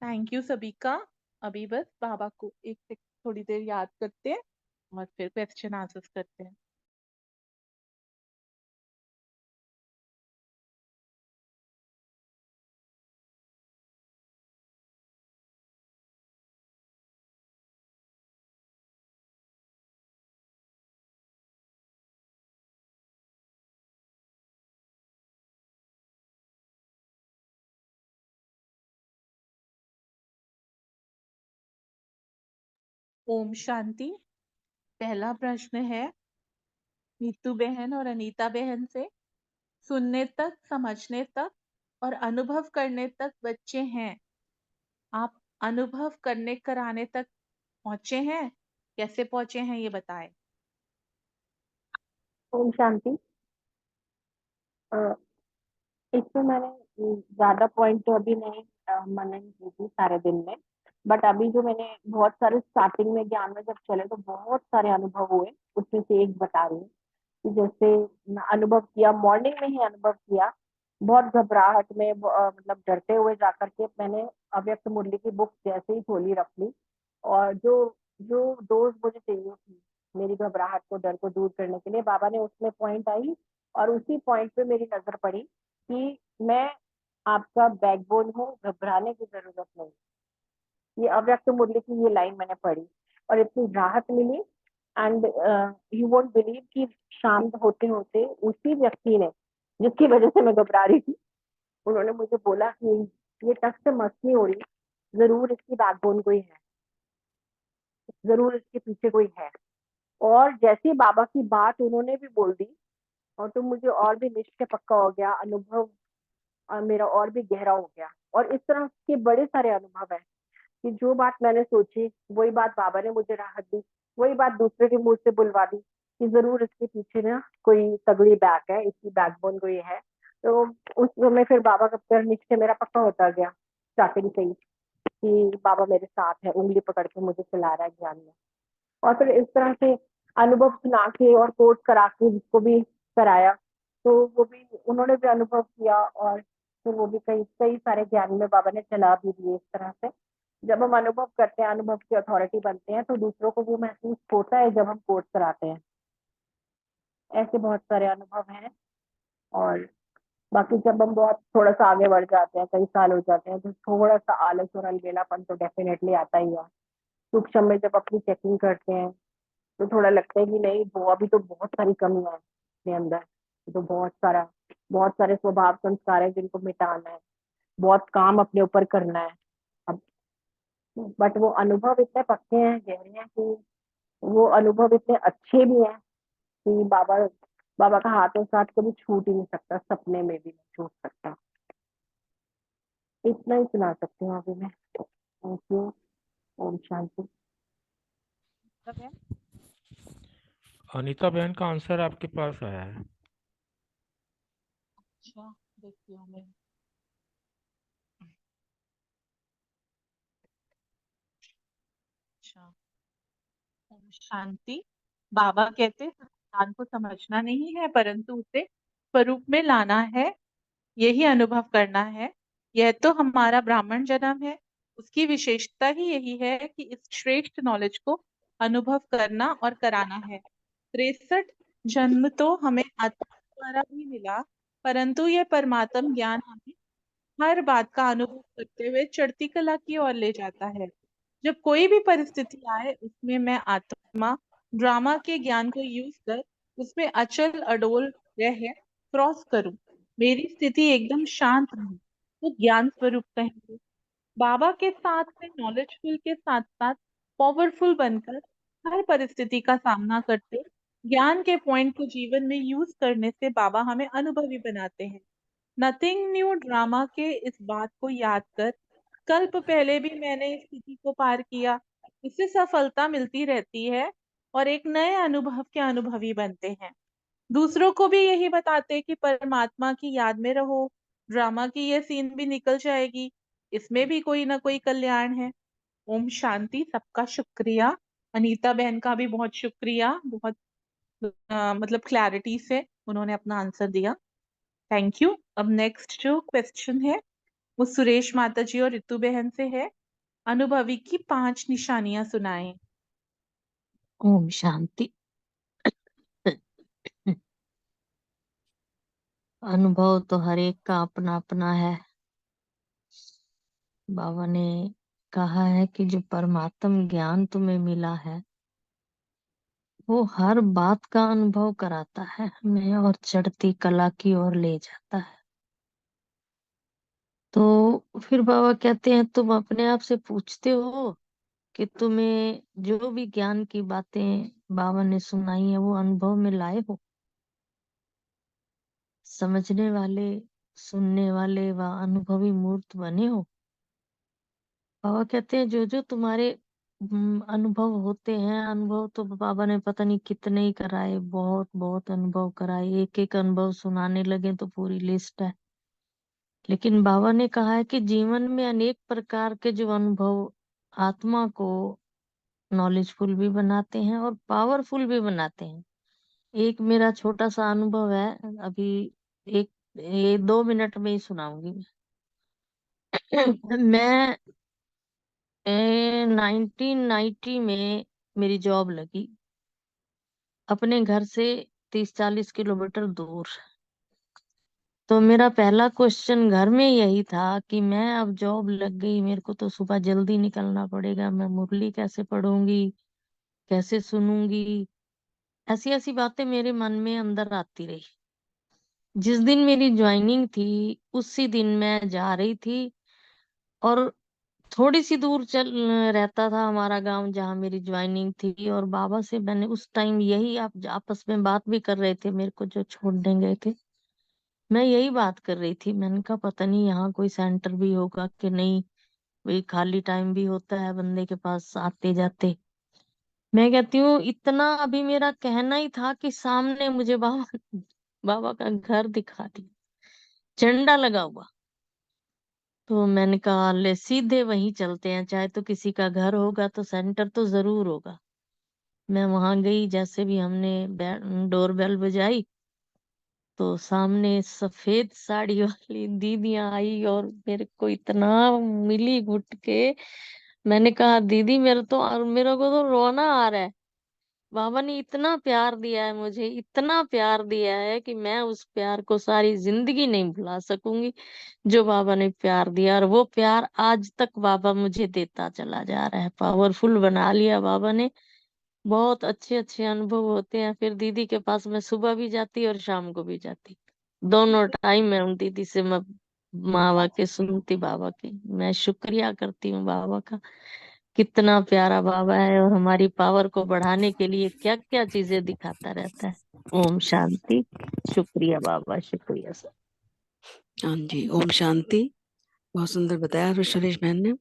थैंक यू सभी का। अभी बस बाबा को एक से थोड़ी देर याद करते हैं और फिर क्वेश्चन आंसर्स करते हैं। ओम शांति। पहला प्रश्न है नीतू बहन और अनीता बहन से। सुनने तक, समझने तक और अनुभव करने तक बच्चे हैं। आप अनुभव करने कराने तक पहुंचे हैं? कैसे पहुंचे हैं ये बताएं। ओम शांति। इसमें मैंने ज्यादा पॉइंट तो अभी नहीं मनन की थी सारे दिन में, बट अभी जो मैंने बहुत सारे स्टार्टिंग में ज्ञान में जब चले तो बहुत सारे अनुभव हुए। उसमें से एक बता रही हूँ कि जैसे अनुभव किया, मॉर्निंग में ही अनुभव किया। बहुत घबराहट में मतलब डरते हुए जाकर के मैंने अव्यक्त मुरली की बुक जैसे ही खोली रख ली, और जो जो डोज मुझे चाहिए थी मेरी घबराहट को, डर को दूर करने के लिए, बाबा ने उसमें पॉइंट आई और उसी पॉइंट पे मेरी नजर पड़ी कि मैं आपका बैकबोन हूँ, घबराने की जरूरत नहीं। ये अव्यक्त मुरली की ये लाइन मैंने पढ़ी और इतनी राहत मिली। एंड यू वोंट बिलीव कि शांत होते होते उसी व्यक्ति ने जिसकी वजह से मैं घबरा रही थी, उन्होंने मुझे बोला कि ये टस से मस नहीं हो रही, जरूर इसकी बैकबोन कोई है, जरूर इसके पीछे कोई है। और जैसे ही बाबा की बात उन्होंने भी बोल दी, और तो मुझे और भी निश्चय पक्का हो गया, अनुभव मेरा और भी गहरा हो गया। और इस तरह के बड़े सारे अनुभव है कि जो बात मैंने सोची वही बात बाबा ने मुझे राहत दी, वही बात दूसरे के मुंह से बुलवा दी कि जरूर इसके पीछे ना कोई तगड़ी बैक है, इसकी बैकबोन कोई है। तो उस समय फिर बाबा का फिर निश्चय मेरा पक्का होता गया स्टार्टिंग से ही कि बाबा मेरे साथ है, उंगली पकड़ के मुझे चला रहा है ज्ञान में। और फिर इस तरह से अनुभव सुना के और कोर्स करा के जिसको भी कराया, तो वो भी उन्होंने भी अनुभव किया और फिर वो भी कई कई सारे ज्ञान में बाबा ने चला भी दिए। इस तरह से जब हम अनुभव करते हैं, अनुभव की अथॉरिटी बनते हैं, तो दूसरों को वो महसूस होता है जब हम कोर्स कराते हैं। ऐसे बहुत सारे अनुभव हैं। और बाकी जब हम बहुत थोड़ा सा आगे बढ़ जाते हैं, कई साल हो जाते हैं, तो थोड़ा सा आलस और अलबेलापन तो डेफिनेटली आता ही है। सूक्ष्म में जब अपनी चेकिंग करते हैं तो थोड़ा लगता है कि नहीं, वो अभी तो बहुत सारी कमियां है अपने अंदर, तो बहुत सारे स्वभाव संस्कार है जिनको मिटाना है, बहुत काम अपने ऊपर करना है अब। बट वो अनुभव इतने पक्के हैं, गहरे हैं कि वो अनुभव इतने अच्छे भी हैं कि बाबा बाबा का हाथों साथ कभी छूट ही नहीं सकता, सपने में भी नहीं छूट सकता। इतना ही सुना सकती हूँ अभी मैं। Thank you. ओम शांति। अनीता बहन का आंसर आपके पास आया है। अच्छा, देखती हूँ मैं। अच्छा, ओम शांति। बाबा कहते संतान को समझना नहीं है परंतु उसे स्वरूप में लाना है, यही अनुभव करना है। यह तो हमारा ब्राह्मण जन्म है, उसकी विशेषता ही यही है कि इस श्रेष्ठ नॉलेज को अनुभव करना और कराना है। 63 जन्म तो हमें आत्मा द्वारा भी मिला, परंतु यह परमात्म ज्ञान हमें हर बात का अनुभव करते हुए चढ़ती कला की ओर ले जाता है। जब कोई भी परिस्थिति आए उसमें मैं आत्मा ड्रामा के ज्ञान को यूज कर उसमें अचल अडोल रह क्रॉस करूं, मेरी स्थिति एकदम शांत रहे तो ज्ञान स्वरूप कहेंगे। बाबा के साथ में नॉलेजफुल के साथ साथ पावरफुल बनकर हर परिस्थिति का सामना करते ज्ञान के पॉइंट को जीवन में यूज करने से बाबा हमें अनुभवी बनाते हैं। नथिंग न्यू ड्रामा के इस बात को याद कर, कल्प पहले भी मैंने इस स्थिति को पार किया, इससे सफलता मिलती रहती है और एक नए अनुभव के अनुभवी बनते हैं। दूसरों को भी यही बताते कि परमात्मा की याद में रहो, ड्रामा की ये सीन भी निकल जाएगी, इसमें भी कोई ना कोई कल्याण है। ओम शांति। सबका शुक्रिया। अनीता बहन का भी बहुत शुक्रिया, बहुत मतलब क्लैरिटी से उन्होंने अपना आंसर दिया। Thank you. अब नेक्स्ट जो क्वेश्चन है वो सुरेश माता जी और रितु बहन से है। अनुभवी की 5 निशानियां सुनाएं। ओम शांति। अनुभव तो हर एक का अपना अपना है। बाबा ने कहा है कि जो परमात्म ज्ञान तुम्हें मिला है वो हर बात का अनुभव कराता है हमें और चढ़ती कला की ओर ले जाता है। तो फिर बाबा कहते हैं तुम अपने आप से पूछते हो कि तुम्हें जो भी ज्ञान की बातें बाबा ने सुनाई है वो अनुभव में लाए हो। समझने वाले, सुनने वाले व अनुभवी मूर्त बने हो। बाबा कहते हैं जो जो तुम्हारे अनुभव होते हैं, अनुभव तो बाबा ने पता नहीं कितने ही कराए, बहुत बहुत अनुभव कराए। एक एक अनुभव सुनाने लगे तो पूरी लिस्ट है। लेकिन बाबा ने कहा है कि जीवन में अनेक प्रकार के जो अनुभव आत्मा को नॉलेजफुल भी बनाते हैं और पावरफुल भी बनाते हैं। एक मेरा छोटा सा अनुभव है, अभी एक ये 2 मिनट में ही सुनाऊंगी मैं 1990 में मेरी जॉब लगी अपने घर से 30-40 किलोमीटर दूर। तो मेरा पहला क्वेश्चन घर में यही था कि मैं अब जॉब लग गई, मेरे को तो सुबह जल्दी निकलना पड़ेगा, मैं मुरली कैसे पढ़ूंगी, कैसे सुनूंगी। ऐसी ऐसी बातें मेरे मन में अंदर आती रही। जिस दिन मेरी ज्वाइनिंग थी उसी दिन मैं जा रही थी और थोड़ी सी दूर चल रहता था हमारा गांव जहाँ मेरी ज्वाइनिंग थी। और बाबा से मैंने उस टाइम यही आप आपस में बात भी कर रहे थे, मेरे को जो छोड़ने गए थे मैं यही बात कर रही थी। मैंने कहा पता नहीं यहाँ कोई सेंटर भी होगा कि नहीं, वही खाली टाइम भी होता है बंदे के पास आते जाते। मैं कहती हूँ इतना अभी मेरा कहना ही था कि सामने मुझे बाबा बाबा का घर दिखा दिया, झंडा लगा हुआ। तो मैंने कहा ले सीधे वहीं चलते हैं, चाहे तो किसी का घर होगा तो सेंटर तो जरूर होगा। मैं वहां गई, जैसे भी हमने डोर बेल बजाई तो सामने सफेद साड़ी वाली दीदियां आई और मेरे को इतना मिली घुट के। मैंने कहा दीदी मेरे तो, और मेरे को तो रोना आ रहा है। बाबा ने इतना प्यार दिया है मुझे, इतना प्यार दिया है कि मैं उस प्यार को सारी जिंदगी नहीं भुला सकूंगी जो बाबा ने प्यार दिया। और वो प्यार आज तक बाबा मुझे देता चला जा रहा है। पावरफुल बना लिया बाबा ने। बहुत अच्छे अच्छे अनुभव होते हैं। फिर दीदी के पास मैं सुबह भी जाती और शाम को भी जाती, दोनों टाइम मैं उन दीदी से मैं बाबा के सुनती, बाबा की मैं शुक्रिया करती हूँ बाबा का। कितना प्यारा बाबा है और हमारी पावर को बढ़ाने के लिए क्या क्या चीजें दिखाता रहता है। ओम शांति। शुक्रिया बाबा, शुक्रिया सर। हाँ जी, ओम शांति। बहुत सुंदर बताया सुरेश बहन ने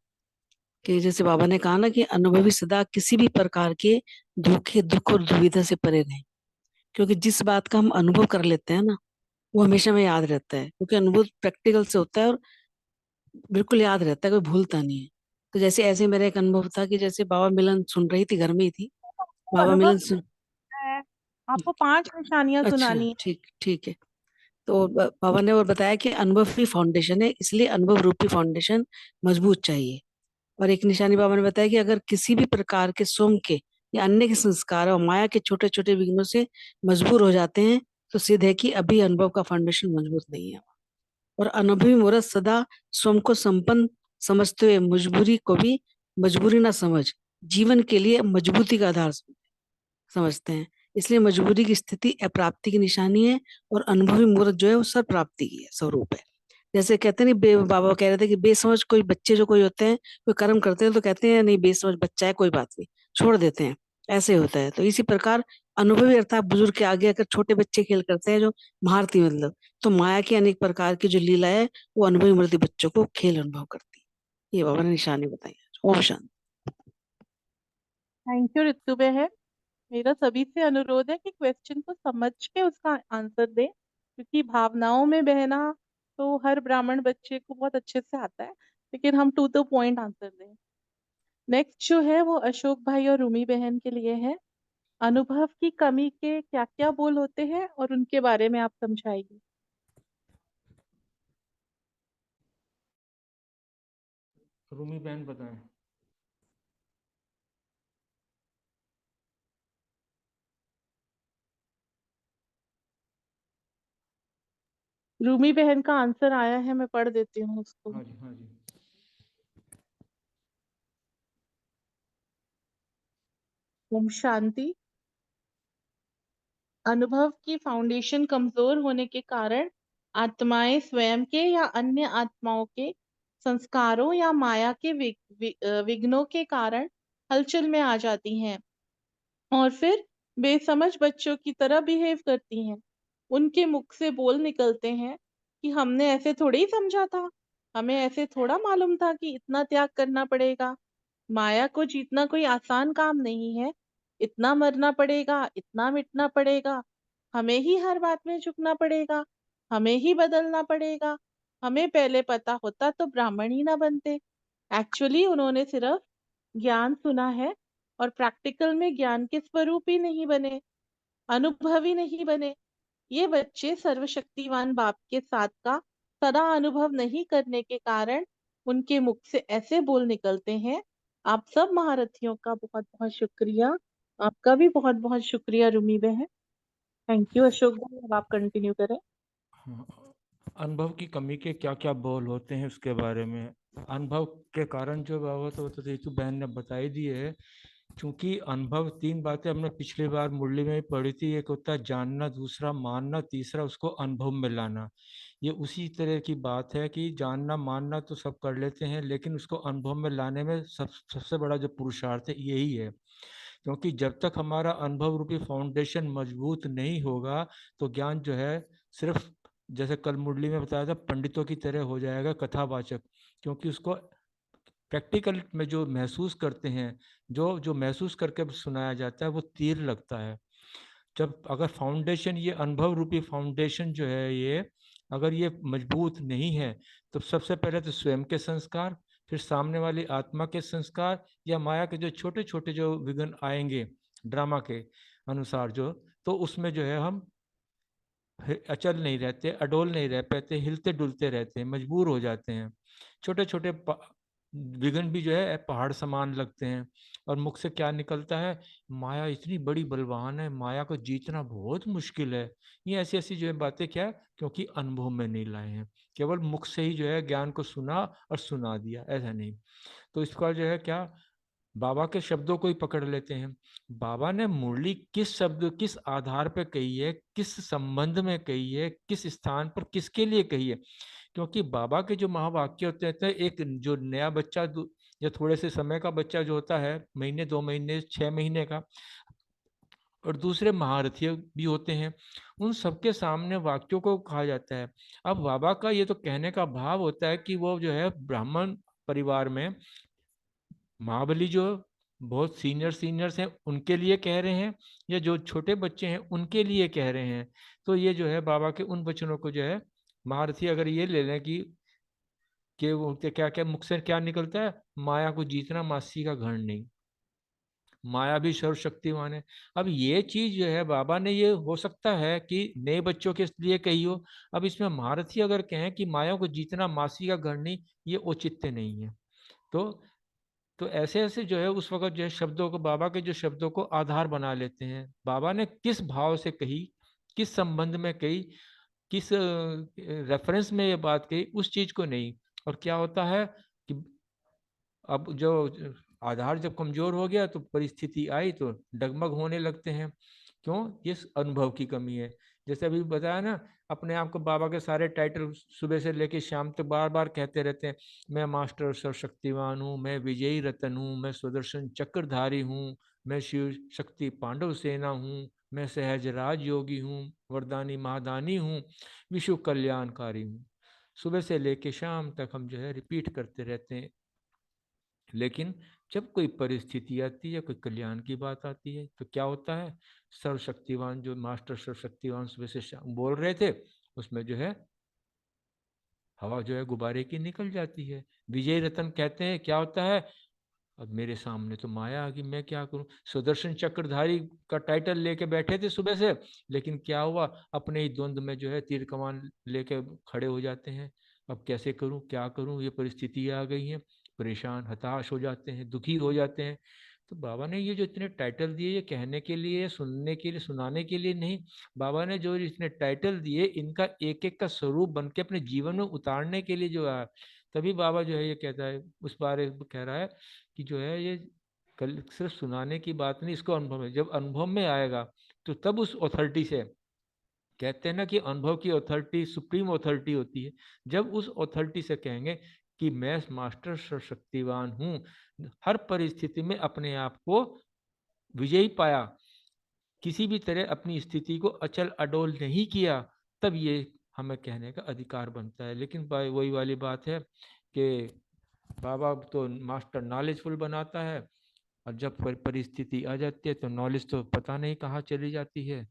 कि जैसे बाबा ने कहा ना कि अनुभवी सदा किसी भी प्रकार के धोखे, दुख और दुविधा से परे रहें, क्योंकि जिस बात का हम अनुभव कर लेते हैं ना वो हमेशा में याद रहता है, क्योंकि अनुभव प्रैक्टिकल से होता है और बिल्कुल याद रहता है, कोई भूलता नहीं है। तो जैसे ऐसे मेरा एक अनुभव था कि जैसे बाबा मिलन सुन रही थी, घर में ही थी, तो बाबा अनुभव मिलन सुन। है, आपको 5 निशानियां अच्छा, सुनानी है। ठीक ठीक है। तो बाबा ने और बताया कि अनुभव ही फाउंडेशन है, इसलिए अनुभव रूपी फाउंडेशन मजबूत चाहिए। और एक निशानी बाबा ने बताया कि अगर किसी भी प्रकार के सोम के या अन्य के संस्कार और माया के छोटे छोटे विघ्नों से मजबूर हो जाते हैं तो सिद्ध है कि अभी अनुभव का फाउंडेशन मजबूत नहीं है। और अनुभवी मुहूर्त सदा स्वयं को संपन्न समझते हुए मजबूरी को भी मजबूरी ना समझ जीवन के लिए मजबूती का आधार समझते हैं। इसलिए मजबूरी की स्थिति अप्राप्ति की निशानी है और अनुभवी मुहूर्त जो है वो सब प्राप्ति की है, स्वरूप है। जैसे कहते नहीं, बाबा कह रहे थे कि बेसमझ कोई बच्चे जो कोई होते हैं, कोई कर्म करते हैं तो कहते हैं नहीं बेसमझ बच्चा है, कोई बात नहीं, छोड़ देते हैं, ऐसे होता है। तो इसी प्रकार अनुभवी अर्थात बुजुर्ग के आगे अगर छोटे बच्चे खेल करते हैं, जो महारथी मतलब, तो माया की अनेक प्रकार की जो लीला है वो अनुभवी मूर्ति बच्चों को खेल अनुभव करती है। ये बाबा ने निशानी बताई। ओम शांति। थैंक यू रितु बहन। मेरा सभी से अनुरोध है कि क्वेश्चन को समझ के उसका आंसर दें, क्योंकि भावनाओं में बहना तो हर ब्राह्मण बच्चे को बहुत अच्छे से आता है, लेकिन हम टू द पॉइंट आंसर दें। नेक्स्ट जो है वो अशोक भाई और रूमी बहन के लिए है। अनुभव की कमी के क्या क्या बोल होते हैं और उनके बारे में आप समझाइए। रूमी बहन बताएं। रूमी बहन का आंसर आया है, मैं पढ़ देती हूँ उसको। हाँ जी, हाँ जी। ओम शांति। अनुभव की फाउंडेशन कमजोर होने के कारण आत्माएं स्वयं के या अन्य आत्माओं के संस्कारों या माया के विघ्नों के कारण हलचल में आ जाती हैं और फिर बेसमझ बच्चों की तरह बिहेव करती हैं। उनके मुख से बोल निकलते हैं कि हमने ऐसे थोड़े ही समझा था, हमें ऐसे थोड़ा मालूम था कि इतना त्याग करना पड़ेगा। माया को जीतना कोई आसान काम नहीं है, इतना मरना पड़ेगा, इतना मिटना पड़ेगा, हमें ही हर बात में झुकना पड़ेगा, हमें ही बदलना पड़ेगा। हमें पहले पता होता तो ब्राह्मण ही ना बनते। एक्चुअली उन्होंने सिर्फ ज्ञान सुना है और प्रैक्टिकल में ज्ञान के स्वरूप ही नहीं बने, अनुभवी नहीं बने। ये बच्चे सर्वशक्तिवान बाप के साथ का सदा अनुभव नहीं करने के कारण उनके मुख से ऐसे बोल निकलते हैं। आप सब महारथियों का बहुत बहुत शुक्रिया। आपका भी बहुत बहुत शुक्रिया रूमी बहन। थैंक यू अशोक भाई, अब आप कंटिन्यू करें। हाँ, अनुभव की कमी के क्या क्या बोल होते हैं उसके बारे में। अनुभव के कारण जो बाबा तो रितु बहन ने बताई दी है। क्योंकि अनुभव, तीन बातें हमने पिछली बार मुरली में भी पढ़ी थी। एक होता है जानना, दूसरा मानना, तीसरा उसको अनुभव में लाना। ये उसी तरह की बात है कि जानना मानना तो सब कर लेते हैं, लेकिन उसको अनुभव में लाने में सबसे बड़ा जो पुरुषार्थ है यही है। क्योंकि जब तक हमारा अनुभव रूपी फाउंडेशन मजबूत नहीं होगा तो ज्ञान जो है सिर्फ, जैसे कल मुरली में बताया था, पंडितों की तरह हो जाएगा, कथावाचक। क्योंकि उसको प्रैक्टिकल में जो महसूस करते हैं, जो जो महसूस करके सुनाया जाता है वो तीर लगता है। जब अगर फाउंडेशन, ये अनुभव रूपी फाउंडेशन जो है, ये अगर ये मजबूत नहीं है तो सबसे पहले तो स्वयं के संस्कार, फिर सामने वाली आत्मा के संस्कार, या माया के जो छोटे छोटे जो विघ्न आएंगे ड्रामा के अनुसार जो, तो उसमें जो है हम अचल नहीं रहते, अडोल नहीं रह पाते, हिलते डुलते रहते हैं, मजबूर हो जाते हैं। छोटे छोटे विघ्न भी जो है पहाड़ समान लगते हैं। और मुख से क्या निकलता है, माया इतनी बड़ी बलवान है, माया को जीतना बहुत मुश्किल है। ये ऐसी ऐसी जो है बातें, क्या, क्योंकि अनुभव में नहीं लाए हैं, केवल मुख से ही जो है ज्ञान को सुना और सुना दिया, ऐसा नहीं। तो इसका जो है क्या, बाबा के शब्दों को ही पकड़ लेते हैं। बाबा ने मुरली किस शब्द, किस आधार पर कही है, किस संबंध में कही है, किस स्थान पर किसके लिए कही है। क्योंकि बाबा के जो महावाक्य होते हैं, एक जो नया बच्चा या थोड़े से समय का बच्चा जो होता है, महीने 2 महीने 6 महीने का, और दूसरे महारथी भी होते हैं, उन सबके सामने वाक्यों को कहा जाता है। अब बाबा का ये तो कहने का भाव होता है कि वो जो है ब्राह्मण परिवार में महाबली जो बहुत सीनियर्स हैं उनके लिए कह रहे हैं, या जो छोटे बच्चे हैं उनके लिए कह रहे हैं। तो ये जो है बाबा के उन वचनों को जो है महारथी अगर ये ले लें कि वो क्या क्या मुख से क्या निकलता है, माया को जीतना मासी का घर नहीं, माया भी सर्वशक्तिमान है। अब ये चीज जो है बाबा ने, ये हो सकता है कि नए बच्चों के लिए कही हो। अब इसमें महारथी अगर कहें कि माया को जीतना मासी का घर नहीं, ये औचित्य नहीं है। तो ऐसे ऐसे जो है उस वक्त जो है शब्दों को, बाबा के जो शब्दों को आधार बना लेते हैं। बाबा ने किस भाव से कही, किस संबंध में कही, किस रेफरेंस में ये बात कही, उस चीज को नहीं। और क्या होता है कि अब जो आधार जब कमजोर हो गया तो परिस्थिति आई तो डगमग होने लगते हैं। क्यों? ये अनुभव की कमी है। जैसे अभी बताया ना, अपने आप को बाबा के सारे टाइटल सुबह से लेकर शाम तक बार बार कहते रहते हैं, मैं मास्टर सर्वशक्तिवान हूँ, मैं विजयी रतन हूँ, मैं सुदर्शन चक्रधारी हूँ, मैं शिव शक्ति पांडव सेना हूँ, मैं सहज राज योगी हूँ, वरदानी महादानी हूँ, विश्व कल्याणकारी हूँ। सुबह से लेके शाम तक हम जो है रिपीट करते रहते हैं। लेकिन जब कोई परिस्थिति आती है, कोई कल्याण की बात आती है, तो क्या होता है, सर्वशक्तिवान जो मास्टर सर्वशक्तिवान सुबह से बोल रहे थे, उसमें जो है हवा जो है गुब्बारे की निकल जाती है। विजय रतन कहते हैं, क्या होता है, अब मेरे सामने तो माया आ गई, मैं क्या करूं। सुदर्शन चक्रधारी का टाइटल लेके बैठे थे सुबह से, लेकिन क्या हुआ, अपने ही द्वंद में जो है तीर कमान लेके खड़े हो जाते हैं। अब कैसे करूं, क्या करूं, ये परिस्थिति आ गई है, परेशान हताश हो जाते हैं, दुखी हो जाते हैं। तो बाबा ने ये जो इतने टाइटल दिए, ये कहने के लिए, सुनने के लिए, सुनाने के लिए नहीं। बाबा ने जो इतने टाइटल दिए, इनका एक एक का स्वरूप बन के अपने जीवन में उतारने के लिए जो है, तभी बाबा जो है ये कहता है, उस बारे में कह रहा है कि जो है ये कल सिर्फ सुनाने की बात नहीं, इसको अनुभव में, जब अनुभव में आएगा तो तब उस अथॉरिटी से, कहते हैं ना कि अनुभव की अथॉरिटी सुप्रीम अथॉरिटी होती है, जब उस अथॉरिटी से कहेंगे कि मैं मास्टर सर्वशक्तिवान हूँ, हर परिस्थिति में अपने आप को विजयी पाया, किसी भी तरह अपनी स्थिति को अचल अडोल नहीं किया, तब ये हमें कहने का अधिकार बनता है। लेकिन वही वाली बात है कि बाबा तो मास्टर नॉलेजफुल बनाता है, और जब परिस्थिति आ जाती है तो नॉलेज तो पता नहीं कहाँ चली जाती है।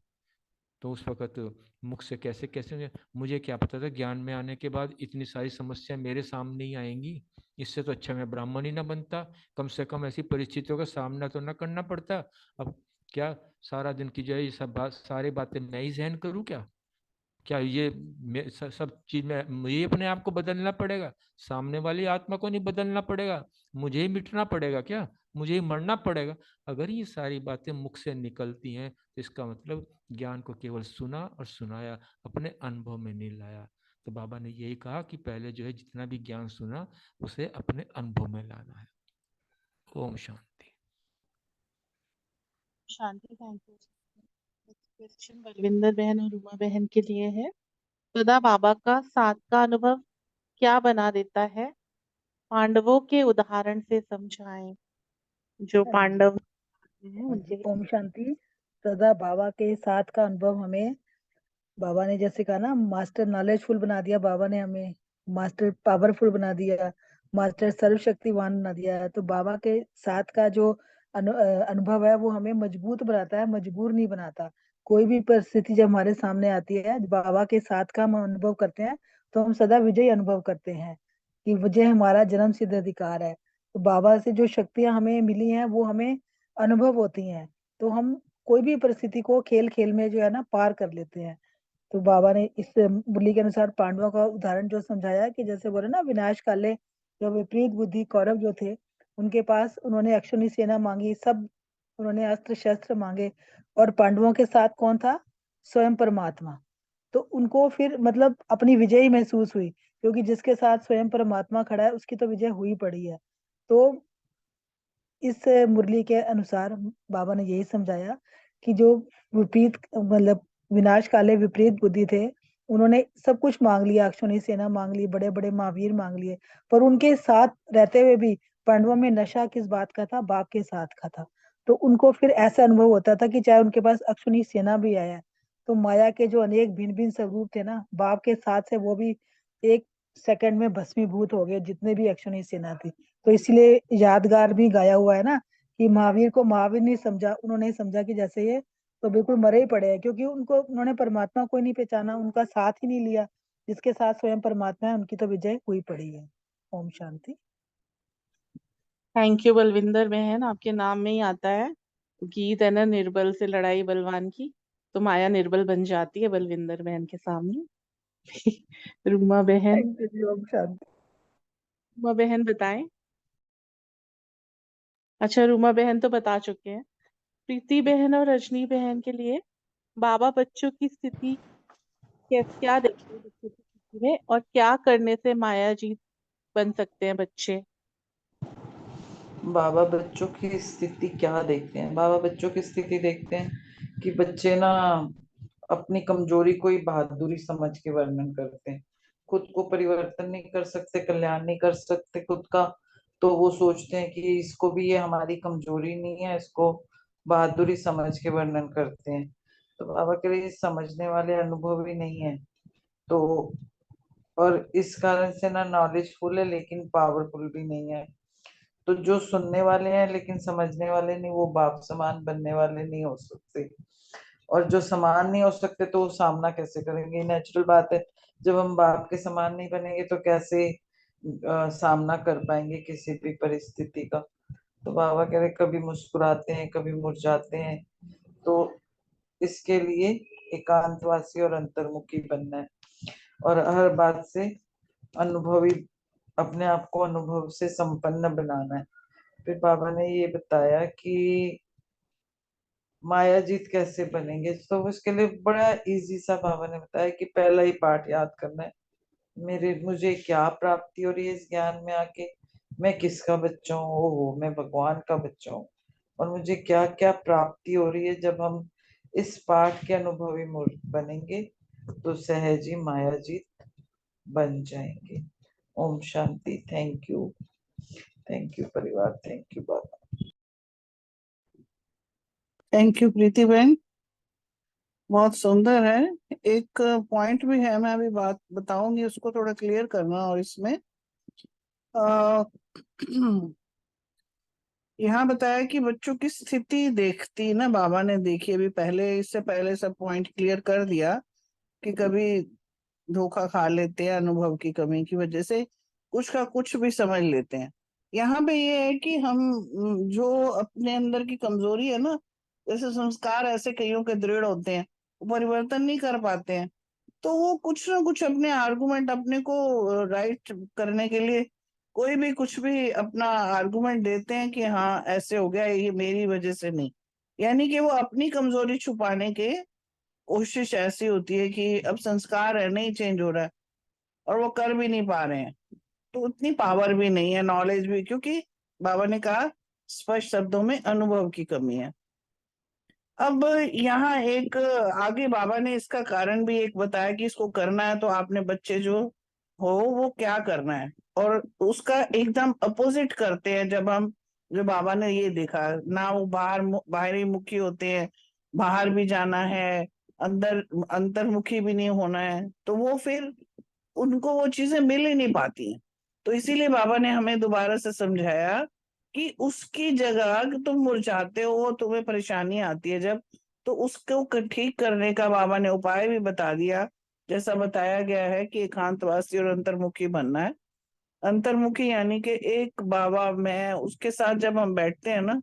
तो उस वक्त मुख से कैसे कैसे, मुझे क्या पता था ज्ञान में आने के बाद इतनी सारी समस्या मेरे सामने ही आएंगी, इससे तो अच्छा मैं ब्राह्मण ही ना बनता, कम से कम ऐसी परिस्थितियों का सामना तो ना करना पड़ता। अब क्या सारा दिन की जो है ये सारी बातें मैं ही सहन करूँ क्या ये सब चीज में मुझे अपने आप को बदलना पड़ेगा, सामने वाली आत्मा को नहीं बदलना पड़ेगा, मुझे ही मिटना पड़ेगा क्या, मुझे ही मरना पड़ेगा। अगर ये सारी बातें मुख से निकलती हैं तो इसका मतलब ज्ञान को केवल सुना और सुनाया, अपने अनुभव में नहीं लाया। तो बाबा ने यही कहा कि पहले जो है जितना भी ज्ञान सुना उसे अपने अनुभव में लाना है। ओम शांति। शांति। Thank you. क्वेश्चन बलविंदर बहन और उमा बहन के लिए है। सदा बाबा का साथ का अनुभव क्या बना देता है, पांडवों के उदाहरण से समझाएं। जो हाँ जी, पांडव हैं हाँ जी, उनके ओम शांति। सदा बाबा के साथ का अनुभव हमें, बाबा ने जैसे कहा ना, मास्टर नॉलेजफुल बना दिया बाबा ने हमें, मास्टर पावरफुल बना दिया, मास्टर सर्वशक्तिवान बना दिया है। तो बाबा के साथ का जो अनुभव है वो हमें मजबूत बनाता है, मजबूर नहीं बनाता। कोई भी परिस्थिति जब हमारे सामने आती है, बाबा के साथ का हम अनुभव करते हैं, तो हम सदा विजयी अनुभव करते हैं कि विजय हमारा जन्म सिद्ध अधिकार है। तो बाबा से जो शक्तियां हमें मिली हैं वो हमें अनुभव होती हैं, तो हम कोई भी परिस्थिति को खेल खेल में जो है ना पार कर लेते हैं। तो बाबा ने इस मुरली के अनुसार पांडवों का उदाहरण जो समझाया कि जैसे बोले ना, विनाश काले जो विपरीत बुद्धि कौरव जो थे, उनके पास उन्होंने अक्षौणी सेना मांगी, सब उन्होंने अस्त्र शस्त्र मांगे, और पांडवों के साथ कौन था? स्वयं परमात्मा। तो उनको फिर मतलब अपनी विजय महसूस हुई, क्योंकि जिसके साथ स्वयं परमात्मा खड़ा है उसकी तो विजय हुई पड़ी है। तो इस मुरली के अनुसार बाबा ने यही समझाया कि जो विपरीत मतलब विनाश काले विपरीत बुद्धि थे, उन्होंने सब कुछ मांग लिया, अक्षौणी सेना मांग ली, बड़े बड़े महावीर मांग लिए, पर उनके साथ रहते हुए भी पांडवों में नशा किस बात का था? बाप के साथ का था। तो उनको फिर ऐसा अनुभव होता था कि चाहे उनके पास अक्षुणी सेना भी आया, तो माया के जो अनेक भिन्न भिन्न स्वरूप थे ना, बाप के साथ से वो भी एक सेकंड में भस्मीभूत हो गए, जितने भी अक्षुणी सेना थी। तो इसलिए यादगार भी गाया हुआ है ना कि महावीर को महावीर नहीं समझा, उन्होंने समझा कि जैसे ये तो बिल्कुल मरे ही पड़े हैं, क्योंकि उन्होंने परमात्मा को ही नहीं पहचाना, उनका साथ ही नहीं लिया। जिसके साथ स्वयं परमात्मा है, उनकी तो विजय हुई पड़ी है। ओम शांति। थैंक यू बलविंदर बहन, आपके नाम में ही आता है गीत है ना, निर्बल से लड़ाई बलवान की, तो माया निर्बल बन जाती है बलविंदर बहन के सामने। रूमा बहन, थैंक यू। ओम शांति। रूमा बहन बताएं। अच्छा, रूमा बहन तो बता चुके हैं। प्रीति बहन और रजनी बहन के लिए बाबा बच्चों की स्थिति क्या देखते हैं बच्चों की स्थिति में, और क्या करने से माया जीत बन सकते हैं बच्चे? बाबा बच्चों की स्थिति क्या देखते हैं? बाबा बच्चों की स्थिति देखते हैं कि बच्चे ना अपनी कमजोरी को ही बहादुरी समझ के वर्णन करते हैं। खुद को परिवर्तन नहीं कर सकते, कल्याण नहीं कर सकते खुद का, तो वो सोचते हैं कि इसको भी ये हमारी कमजोरी नहीं है, इसको बहादुरी समझ के वर्णन करते हैं। तो बाबा के लिए समझने वाले अनुभवी नहीं है, तो और इस कारण से ना नॉलेजफुल है लेकिन पावरफुल भी नहीं है। तो जो सुनने वाले हैं लेकिन समझने वाले नहीं, वो बाप समान बनने वाले नहीं हो सकते। और जो समान नहीं हो सकते तो वो सामना कैसे करेंगे? नेचुरल बात है, जब हम बाप के समान नहीं बनेंगे तो कैसे सामना कर पाएंगे किसी भी परिस्थिति का? तो बाबा कह रहे कभी मुस्कुराते हैं, कभी मुरझाते हैं। तो इसके लिए एकांतवासी और अंतर्मुखी बनना है और हर बात से अनुभवी, अपने आप को अनुभव से संपन्न बनाना है। फिर बाबा ने ये बताया कि माया जीत कैसे बनेंगे, तो उसके लिए बड़ा इजी सा बाबा ने बताया कि पहला ही पाठ याद करना है, मुझे क्या प्राप्ति हो रही है इस ज्ञान में आके, मैं किसका बच्चा हूँ? ओहो, मैं भगवान का बच्चा हूँ। और मुझे क्या क्या प्राप्ति हो रही है जब हम इस पाठ के अनुभवी मूर्त बनेंगे, तो सहज ही माया जीत बन जाएंगे। ओम शांति। थैंक यू परिवार, थैंक यू बाबा। थैंक यू प्रीति बहन, बहुत सुंदर है। एक पॉइंट भी है, मैं अभी बात बताऊंगी, उसको थोड़ा क्लियर करना। और इसमें यहाँ बताया कि बच्चों की स्थिति देखती ना बाबा ने देखी, अभी पहले इससे पहले सब पॉइंट क्लियर कर दिया कि कभी धोखा खा लेते हैं अनुभव की कमी की वजह से, कुछ का कुछ भी समझ लेते हैं। यहाँ पे ये है कि हम जो अपने अंदर की कमजोरी है ना, जैसे संस्कार ऐसे कईयों के दृढ़ होते हैं, वो परिवर्तन नहीं कर पाते हैं, तो वो कुछ ना कुछ अपने आर्गुमेंट अपने को राइट करने के लिए कोई भी कुछ भी अपना आर्गुमेंट देते हैं कि हाँ ऐसे हो गया, ये मेरी वजह से नहीं। यानी कि वो अपनी कमजोरी छुपाने के कोशिश ऐसी होती है कि अब संस्कार है नहीं चेंज हो रहा है और वो कर भी नहीं पा रहे हैं, तो उतनी पावर भी नहीं है, नॉलेज भी, क्योंकि बाबा ने कहा स्पष्ट शब्दों में अनुभव की कमी है। अब यहाँ एक आगे बाबा ने इसका कारण भी एक बताया कि इसको करना है तो आपने बच्चे जो हो वो क्या करना है, और उसका एकदम अपोजिट करते हैं। जब हम जो बाबा ने ये देखा ना, वो बाहरी मुखी होते हैं, बाहर भी जाना है, अंदर अंतर्मुखी भी नहीं होना है, तो वो फिर उनको वो चीजें मिल ही नहीं पाती हैं। तो इसीलिए बाबा ने हमें दोबारा से समझाया कि उसकी जगह तुम मुरझाते हो, तुम्हें परेशानी आती है जब, तो उसको ठीक करने का बाबा ने उपाय भी बता दिया। जैसा बताया गया है कि एकांतवासी और अंतर्मुखी बनना है। अंतर्मुखी यानी कि एक बाबा मैं उसके साथ जब हम बैठते हैं ना,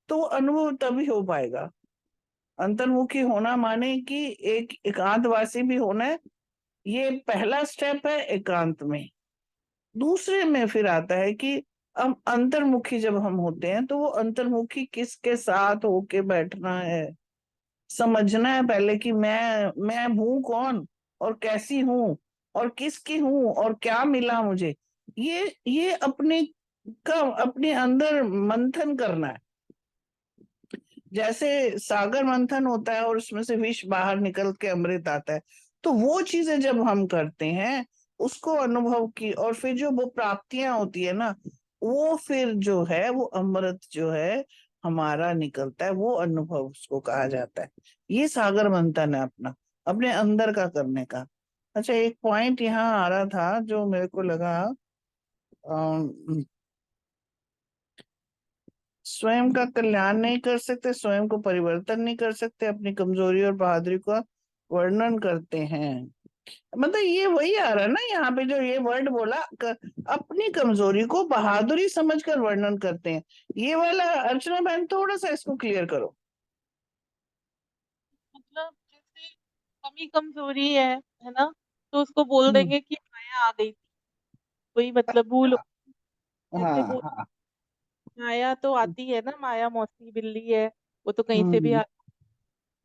तो वो अनुभव तभी हो पाएगा। अंतर्मुखी होना माने कि एक एकांतवासी भी होना है, ये पहला स्टेप है एकांत में। दूसरे में फिर आता है कि अब अंतर्मुखी जब हम होते हैं तो वो अंतर्मुखी किसके साथ होके बैठना है, समझना है पहले कि मैं हूं कौन और कैसी हूं और किसकी हूं और क्या मिला मुझे, ये अपने अंदर मंथन करना है। जैसे सागर मंथन होता है और उसमें से विष बाहर निकल के अमृत आता है, तो वो चीजें जब हम करते हैं उसको अनुभव की, और फिर जो वो प्राप्तियां होती है ना, वो फिर जो है वो अमृत जो है हमारा निकलता है, वो अनुभव उसको कहा जाता है। ये सागर मंथन है अपना, अपने अंदर का करने का। अच्छा, एक पॉइंट यहाँ आ रहा था जो मेरे को लगा, अम, स्वयं का कल्याण नहीं कर सकते, स्वयं को परिवर्तन नहीं कर सकते, अपनी कमजोरी और बहादुरी का वर्णन करते हैं। मतलब ये वही आ रहा है ना यहाँ पे जो ये वर्ड बोला, अपनी कमजोरी को बहादुरी समझकर वर्णन करते हैं। ये वाला अर्चना बहन थोड़ा सा इसको क्लियर करो। मतलब जैसे कमी कमजोरी है ना, तो उसको बोल हम्म, देंगे कि माया आ गई थी, कोई मतलब भूल हो, ऐसे हाँ बोल। हाँ। माया तो आती है ना, माया मौसी बिल्ली है, वो तो कहीं से भी हम्म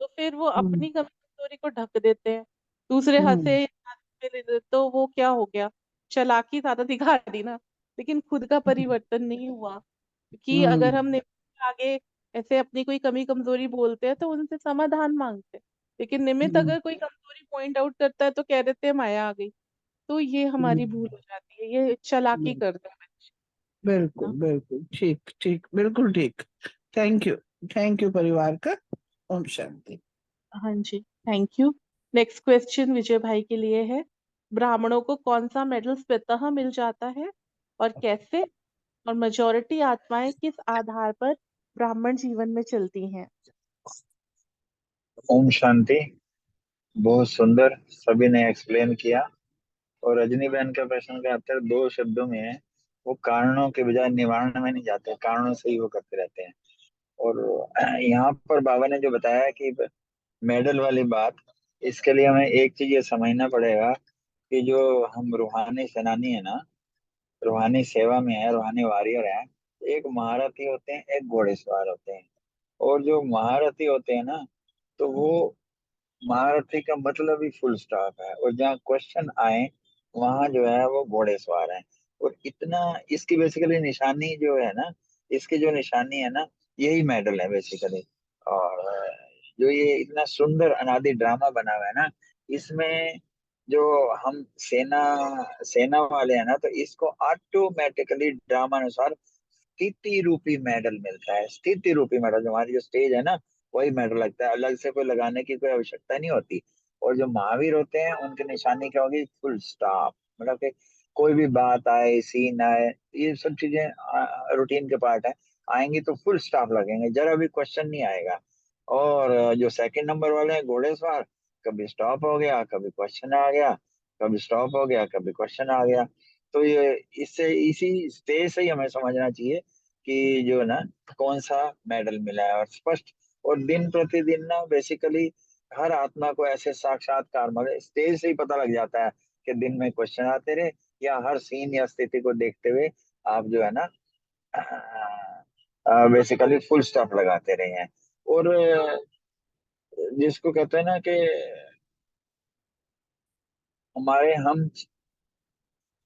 तो फिर वो हम्म अपनी कमजोरी को ढक देते हैं, दूसरे हम्म हंसे तो वो क्या हो गया, चालाकी ज्यादा दिखा दी ना, लेकिन खुद का परिवर्तन नहीं हुआ। क्योंकि अगर हम हम्म निमित्त के आगे ऐसे अपनी कोई कमी कमजोरी बोलते हैं तो उनसे समाधान मांगते हैं, लेकिन निमित्त हम्म अगर कोई कमजोरी पॉइंट आउट करता है तो कह देते हैं माया आ गई। तो ये हमारी भूल हो जाती है, ये चालाकी हम्म, करते हैं बच्चे बिल्कुल ना। बिल्कुल ठीक ठीक, बिल्कुल ठीक। थैंक यू, थैंक यू परिवार का। ओम शांति। हाँ जी, थैंक यू। नेक्स्ट क्वेश्चन विजय भाई के लिए है, ब्राह्मणों को कौन सा मेडल स्वतः मिल जाता है और कैसे, और मेजॉरिटी आत्माएं किस आधार पर ब्राह्मण जीवन में चलती हैं? ओम शांति। बहुत सुंदर सभी ने एक्सप्लेन किया। और रजनी बहन का प्रश्न का उत्तर दो शब्दों में है, वो कारणों के बजाय निवारण में नहीं जाते, कारणों से ही वो करते रहते हैं। और यहाँ पर बाबा ने जो बताया कि मेडल वाली बात, इसके लिए हमें एक चीज ये समझना पड़ेगा कि जो हम रूहानी सेनानी है ना, रूहानी सेवा में है, रूहानी वॉरियर है, एक महारथी होते हैं, एक घोड़ेसवार होते हैं। और जो महारथी होते हैं ना, तो वो महारथी का मतलब ही फुल स्टॉप है, और जहाँ क्वेश्चन आए वहां जो है वो घोड़ेसवार है। और इतना इसकी बेसिकली निशानी जो है ना, इसकी जो निशानी है ना, यही मेडल है बेसिकली। और जो ये इतना सुंदर अनादि ड्रामा बना हुआ है ना, इसमें जो हम सेना सेना वाले हैं ना, तो इसको ऑटोमेटिकली ड्रामा अनुसार स्थिति रूपी मेडल मिलता है। स्थिति रूपी मेडल, जो हमारी जो स्टेज है ना, वही मेडल लगता है, अलग से कोई लगाने की कोई आवश्यकता नहीं होती। और जो महावीर होते हैं उनकी निशानी क्या होगी, फुल स्टॉप। मतलब कि कोई भी बात आए, सीन आए, ये सब चीजें रूटीन के पार्ट है, आएंगी तो फुल स्टॉप लगेंगे, जरा भी क्वेश्चन नहीं आएगा। और जो सेकंड नंबर वाले हैं घोड़ेसवार, कभी स्टॉप हो गया, कभी क्वेश्चन आ गया, कभी स्टॉप हो गया, कभी क्वेश्चन आ गया। तो ये इससे इसी स्टेज से ही हमें समझना चाहिए कि जो है ना, कौन सा मेडल मिला है। और स्पष्ट, और दिन प्रतिदिन ना बेसिकली हर आत्मा को ऐसे साक्षात्कार, मतलब स्टेज से ही पता लग जाता है कि दिन में क्वेश्चन आते रहे, या हर सीन या स्थिति को देखते हुए आप जो है ना बेसिकली फुल स्टॉप लगाते रहे हैं। और जिसको कहते हैं ना कि हमारे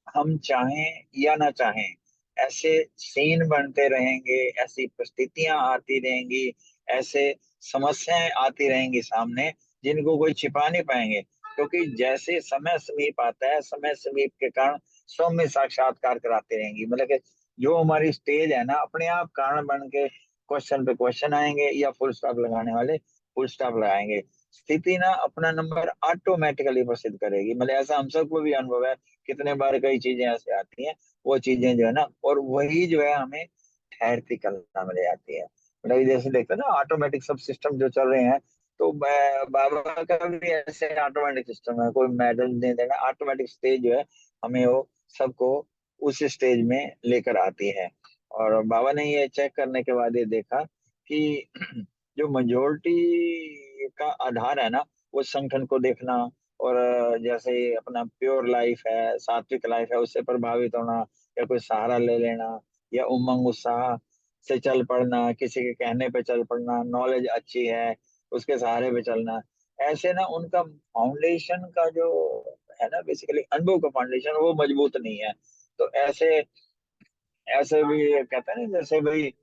हम चाहें या ना चाहें, ऐसे सीन बनते रहेंगे, ऐसी परिस्थितियां आती रहेंगी, ऐसे समस्याएं आती रहेंगी सामने, जिनको कोई छिपा नहीं पाएंगे। क्योंकि जैसे समय समीप आता है, समय समीप के कारण सौम्य साक्षात्कार कराते रहेंगी। मतलब कि जो हमारी स्टेज है ना, अपने आप कारण बन के क्वेश्चन पे क्वेश्चन आएंगे, या फुल स्टॉप लगाने वाले फुल स्टॉप लगाएंगे। स्थिति ना अपना नंबर ऑटोमेटिकली प्रसिद्ध करेगी। मतलब ऐसा हम सबको भी अनुभव है, कितने बार कई चीजें ऐसे आती हैं, वो चीजें जो है ना, और वही जो है हमें ठहरती कल्पना में ले आती है। मतलब ये जैसे देखते हैं ना, ऑटोमेटिक सब सिस्टम जो चल रहे हैं, तो बाबा का भी ऐसे ऑटोमेटिक सिस्टम है, कोई मेडल नहीं देना, ऑटोमेटिक स्टेज जो है हमें वो सबको उस स्टेज में लेकर आती है। और बाबा ने ये चेक करने के बाद ये देखा कि जो मेजोरिटी का आधार है ना, वो संगठन को देखना, और जैसे अपना प्योर लाइफ है, सात्विक लाइफ है, उससे प्रभावित होना, या कोई सहारा ले लेना, या उमंग उत्साह से चल पड़ना, किसी के कहने पे चल पड़ना, नॉलेज अच्छी है उसके सहारे पे चलना, ऐसे ना उनका फाउंडेशन का जो है ना, बेसिकली अनुभव का फाउंडेशन वो मजबूत नहीं है। तो ऐसे ऐसे भी कहते हैं ना, जैसे भाई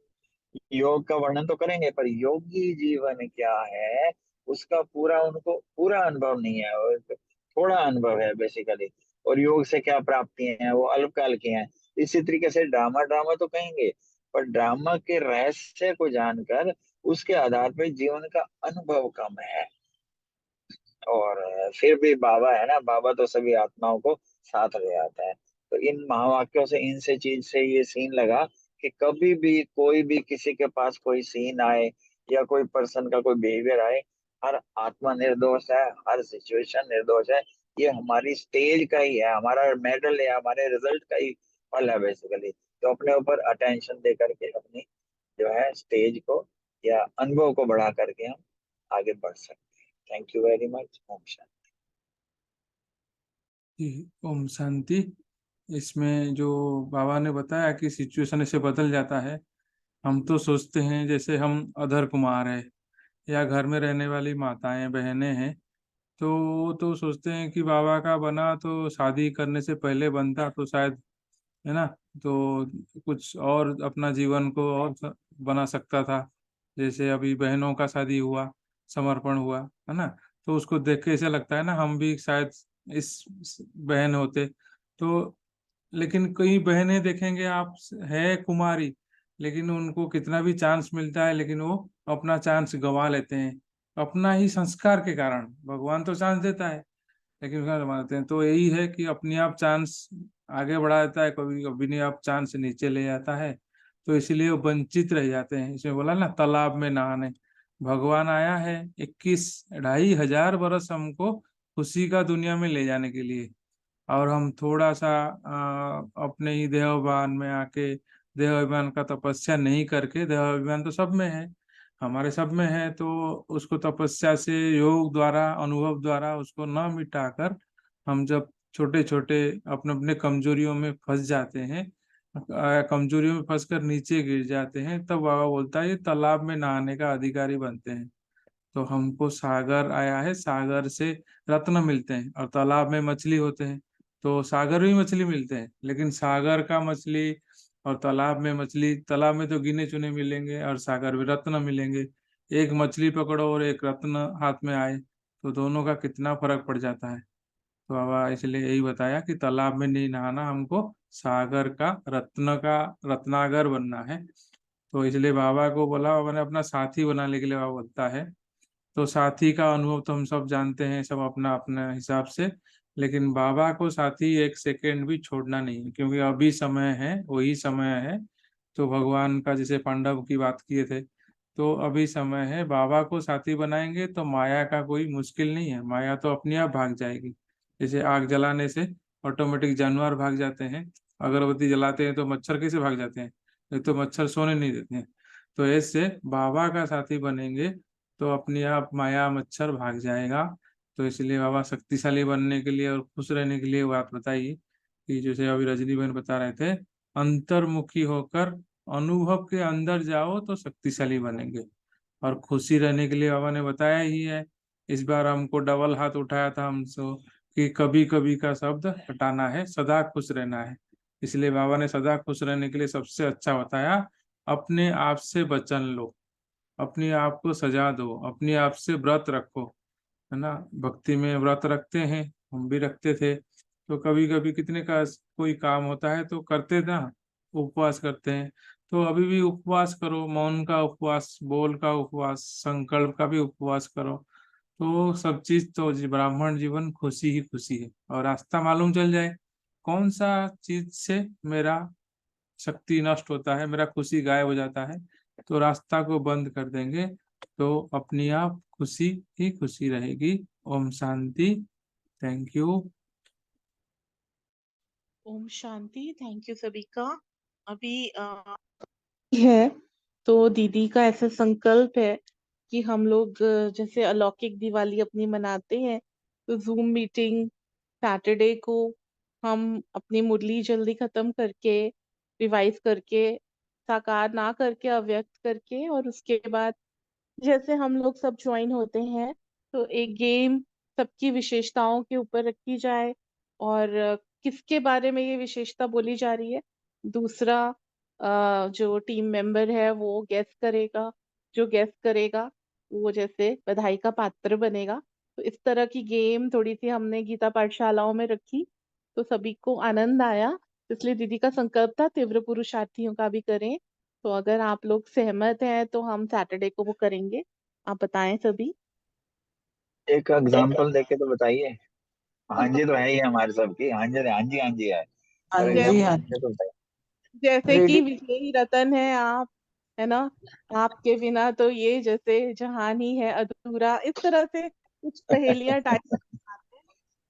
योग का वर्णन तो करेंगे, पर योगी जीवन क्या है उसका पूरा उनको पूरा अनुभव नहीं है, और थोड़ा अनुभव है बेसिकली। और योग से क्या प्राप्तियां हैं, वो अल्पकाल की हैं। इसी तरीके से ड्रामा ड्रामा तो कहेंगे, पर ड्रामा के रहस्य को जानकर उसके आधार पर जीवन का अनुभव कम है। और फिर भी बाबा है ना, बाबा तो सभी आत्माओं को साथ ले आता है। तो इन महावाक्यों से, इनसे चीज से ये सीन लगा कि कभी भी कोई भी किसी के पास कोई सीन आए या कोई पर्सन का कोई बिहेवियर आए, हर आत्मा निर्दोष है, हर सिचुएशन निर्दोष है। ये हमारी स्टेज का ही है, हमारा मेडल है, हमारे रिजल्ट का ही फल है बेसिकली। तो अपने ऊपर अटेंशन दे करके अपनी जो है स्टेज को या अनुभव को बढ़ा करके हम आगे बढ़ सकते हैं। Thank you very much. ओम शांति। जी, ओम शांति। इसमें जो बाबा ने बताया कि सिचुएशन ऐसे बदल जाता है, हम तो सोचते हैं जैसे हम अधर कुमार है या घर में रहने वाली माताएं बहनें हैं, तो वो तो सोचते हैं कि बाबा का बना तो शादी करने से पहले बनता तो शायद, है ना, तो कुछ और अपना जीवन को और बना सकता था। जैसे अभी बहनों का शादी हुआ, समर्पण हुआ, है ना, तो उसको देख के ऐसा लगता है ना हम भी शायद इस बहन होते तो। लेकिन कई बहनें देखेंगे आप, है कुमारी, लेकिन उनको कितना भी चांस मिलता है लेकिन वो अपना चांस गंवा लेते हैं, अपना ही संस्कार के कारण। भगवान तो चांस देता है लेकिन उसका मानते हैं, तो यही है कि अपने आप चांस आगे बढ़ा देता है, कभी कभी नहीं आप चांस नीचे ले जाता है, तो इसलिए वो वंचित रह जाते हैं। इसमें बोला ना तालाब में नहाने, भगवान आया है 21 2,500 हमको खुशी का दुनिया में ले जाने के लिए, और हम थोड़ा सा अपने ही देहाभिमान में आके, देहाभिमान का तपस्या नहीं करके, देहाभिमान तो सब में है, हमारे सब में है, तो उसको तपस्या से, योग द्वारा, अनुभव द्वारा उसको न मिटाकर हम जब छोटे छोटे अपने अपने कमजोरियों में फंस जाते हैं, कमजोरियों में फंसकर नीचे गिर जाते हैं, तब बाबा बोलता है ये तालाब में नहाने का अधिकारी बनते हैं। तो हमको सागर आया है, सागर से रत्न मिलते हैं, और तालाब में मछली होते हैं, तो सागर में मछली मिलते हैं, लेकिन सागर का मछली और तालाब में मछली, तालाब में तो गिने चुने मिलेंगे और सागर में रत्न मिलेंगे। एक मछली पकड़ो और एक रत्न हाथ में आए तो दोनों का कितना फर्क पड़ जाता है। तो बाबा इसलिए यही बताया कि तालाब में नहीं नहाना, हमको सागर का, रत्न का, रत्नागर बनना है। तो इसलिए बाबा को बोला, बाबा ने अपना साथी बनाने के लिए बाबा बोलता है। तो साथी का अनुभव तो हम सब जानते हैं, सब अपना अपना हिसाब से, लेकिन बाबा को साथी एक सेकेंड भी छोड़ना नहीं है, क्योंकि अभी समय है, वही समय है। तो भगवान का जैसे पांडव की बात किए थे, तो अभी समय है, बाबा को साथी बनाएंगे तो माया का कोई मुश्किल नहीं है, माया तो अपने आप भाग जाएगी। जैसे आग जलाने से ऑटोमेटिक जानवर भाग जाते हैं, अगरबत्ती जलाते हैं तो मच्छर कैसे भाग जाते हैं, नहीं तो मच्छर सोने नहीं देते हैं। तो ऐसे बाबा का साथी बनेंगे तो अपने आप माया मच्छर भाग जाएगा। तो इसलिए बाबा शक्तिशाली बनने के लिए और खुश रहने के लिए बात बताइए कि जैसे अभी रजनी बहन बता रहे थे, अंतर्मुखी होकर अनुभव के अंदर जाओ तो शक्तिशाली बनेंगे। और खुशी रहने के लिए बाबा ने बताया ही है। इस बार हमको डबल हाथ उठाया था हमसे कि कभी कभी का शब्द हटाना है, सदा खुश रहना है। इसलिए बाबा ने सदा खुश रहने के लिए सबसे अच्छा बताया, अपने आप से वचन लो, अपने आप को सजा दो, अपने आप से व्रत रखो, है ना। भक्ति में व्रत रखते हैं, हम भी रखते थे, तो कभी कभी कितने का कोई काम होता है तो करते ना, उपवास करते हैं। तो अभी भी उपवास करो, मौन का उपवास, बोल का उपवास, संकल्प का भी उपवास करो। तो सब चीज तो ब्राह्मण जीवन खुशी ही खुशी है। और रास्ता मालूम चल जाए कौन सा चीज से मेरा शक्ति नष्ट होता है, मेरा खुशी गायब हो जाता है, तो रास्ता को बंद कर देंगे, तो अपनी आप खुशी ही खुशी रहेगी। ओम शांति। Thank you. ओम शांति। थैंक यू सभी का। अभी है तो दीदी का ऐसा संकल्प है कि हम लोग जैसे अलौकिक दिवाली अपनी मनाते हैं, तो जूम मीटिंग सैटरडे को हम अपनी मुरली जल्दी खत्म करके, रिवाइज करके, साकार ना करके अव्यक्त करके, और उसके बाद जैसे हम लोग सब ज्वाइन होते हैं तो एक गेम सबकी विशेषताओं के ऊपर रखी जाए, और किसके बारे में ये विशेषता बोली जा रही है, दूसरा जो टीम मेंबर है वो गेस करेगा, जो गेस करेगा वो जैसे बधाई का पात्र बनेगा। तो इस तरह की गेम थोड़ी सी हमने गीता पाठशालाओं में रखी, तो सभी को आनंद आया। इसलिए दीदी का संकल्प था तीव्र पुरुषार्थियों का भी करें। तो अगर आप लोग सहमत हैं तो हम सैटरडे को वो करेंगे। आप बताएं सभी। एक एग्जांपल देके तो बताइए। हाँ जी तो है ही हमारे सबकी, हाँ जी हाँ जी हाँ जी है, हाँ पर जी, एग्जांपल हाँ देके तो बताइए। जैसे कि रेडी। विजयी रतन है आप, है ना, आपके बिना तो ये जैसे जहान ही है अधूरा, इस तरह से कुछ पहेलियां टाइप आते हैं।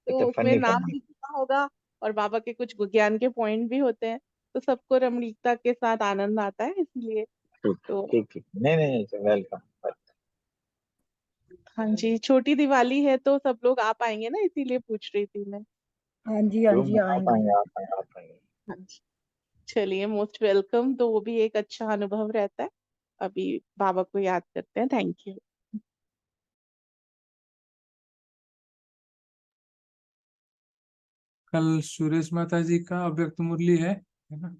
अच्छा तो उसमें फनी नाम फनी। लिखना होगा और बाबा के कुछ ज्ञान के पॉइंट भी होते हैं। तो सबको रमणीकता के साथ आनंद आता है, इसलिए। ठीक तो ठीक ठीक, नहीं नहीं नहीं, वेलकम। हाँ जी, छोटी दिवाली है तो सब लोग आ पाएंगे ना, इसीलिए पूछ रही थी मैं। हाँ जी हाँ जी, आप आएंगे। आएंगे आप आएंगे आप आएंगे। हाँ जी, चलिए, मोस्ट वेलकम। तो वो भी एक अच्छा अनुभव रहता है। अभी बाबा को याद करते हैं। Thank you. कल सुरेश माता जी का अव्यक्त मुरली है ना?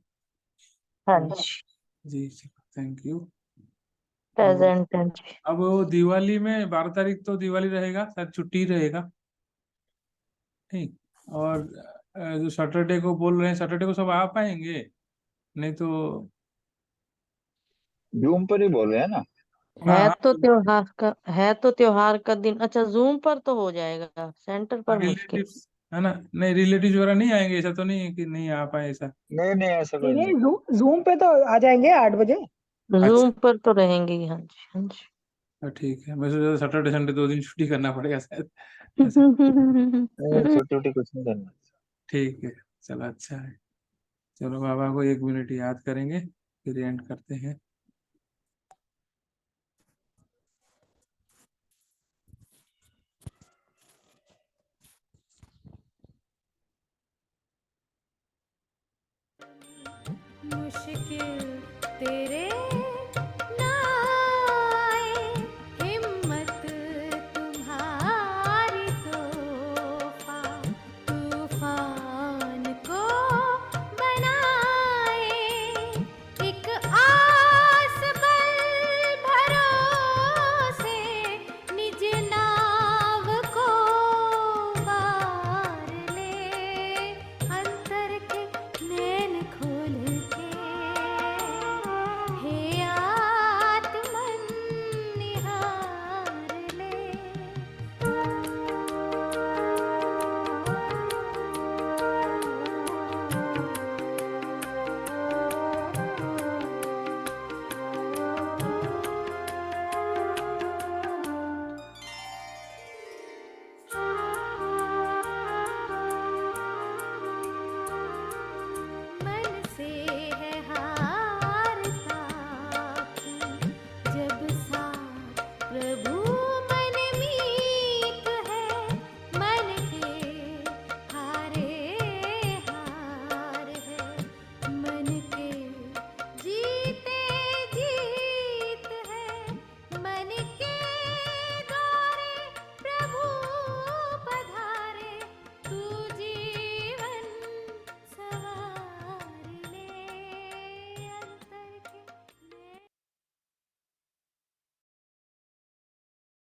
हाँ तो जी, जी थैंक यू। और प्रेजेंट है जी। अब वो दिवाली में 12 तारीख तो दिवाली रहेगा, शायद छुट्टी रहेगा, ठीक। और जो सैटरडे को बोल रहे हैं, सैटरडे को सब आ पाएंगे? नहीं तो जूम पर ही बोल रहे हैं ना। हाँ है हाँ, तो त्योहार का दिन। अच्छा, जूम पर तो हो जाएगा, सेंटर पर मुश्किल। रिलेटिव्स है ना? नहीं, रिलेटिव्स वगैरह नहीं आएंगे? ऐसा तो नहीं है कि नहीं आ पाए ऐसा? नहीं नहीं ऐसा नहीं कोई नहीं। नहीं, जूम पे तो आ जाएंगे 8 बजे। अच्छा, जूम पर तो रहेंगे ही। हाँ जी हाँ जी। तो ठीक है। मैं सोचा सैटरडे संडे 2 दिन छुट्टी करना पड़ेगा शायद, ऐसा। नहीं छोटी छोटी कुछ नहीं करना। ठीक है, चलो अच्छा है। चलो बाबा को 1 मिनट याद करेंगे, फिर एंड करते हैं। मुश्किल तेरे ना आए, हिम्मत तुम्हारी तूफान को बनाए, एक आस बल भरोसे निज नाव को बार ले, अंतर के नैन खोल के, हे आत्मन निहार ले। मन से है हारता क्यों, जब साथ प्रभु मन मीत है, मन के हारे हार है, मन के जीते जीत है, मन के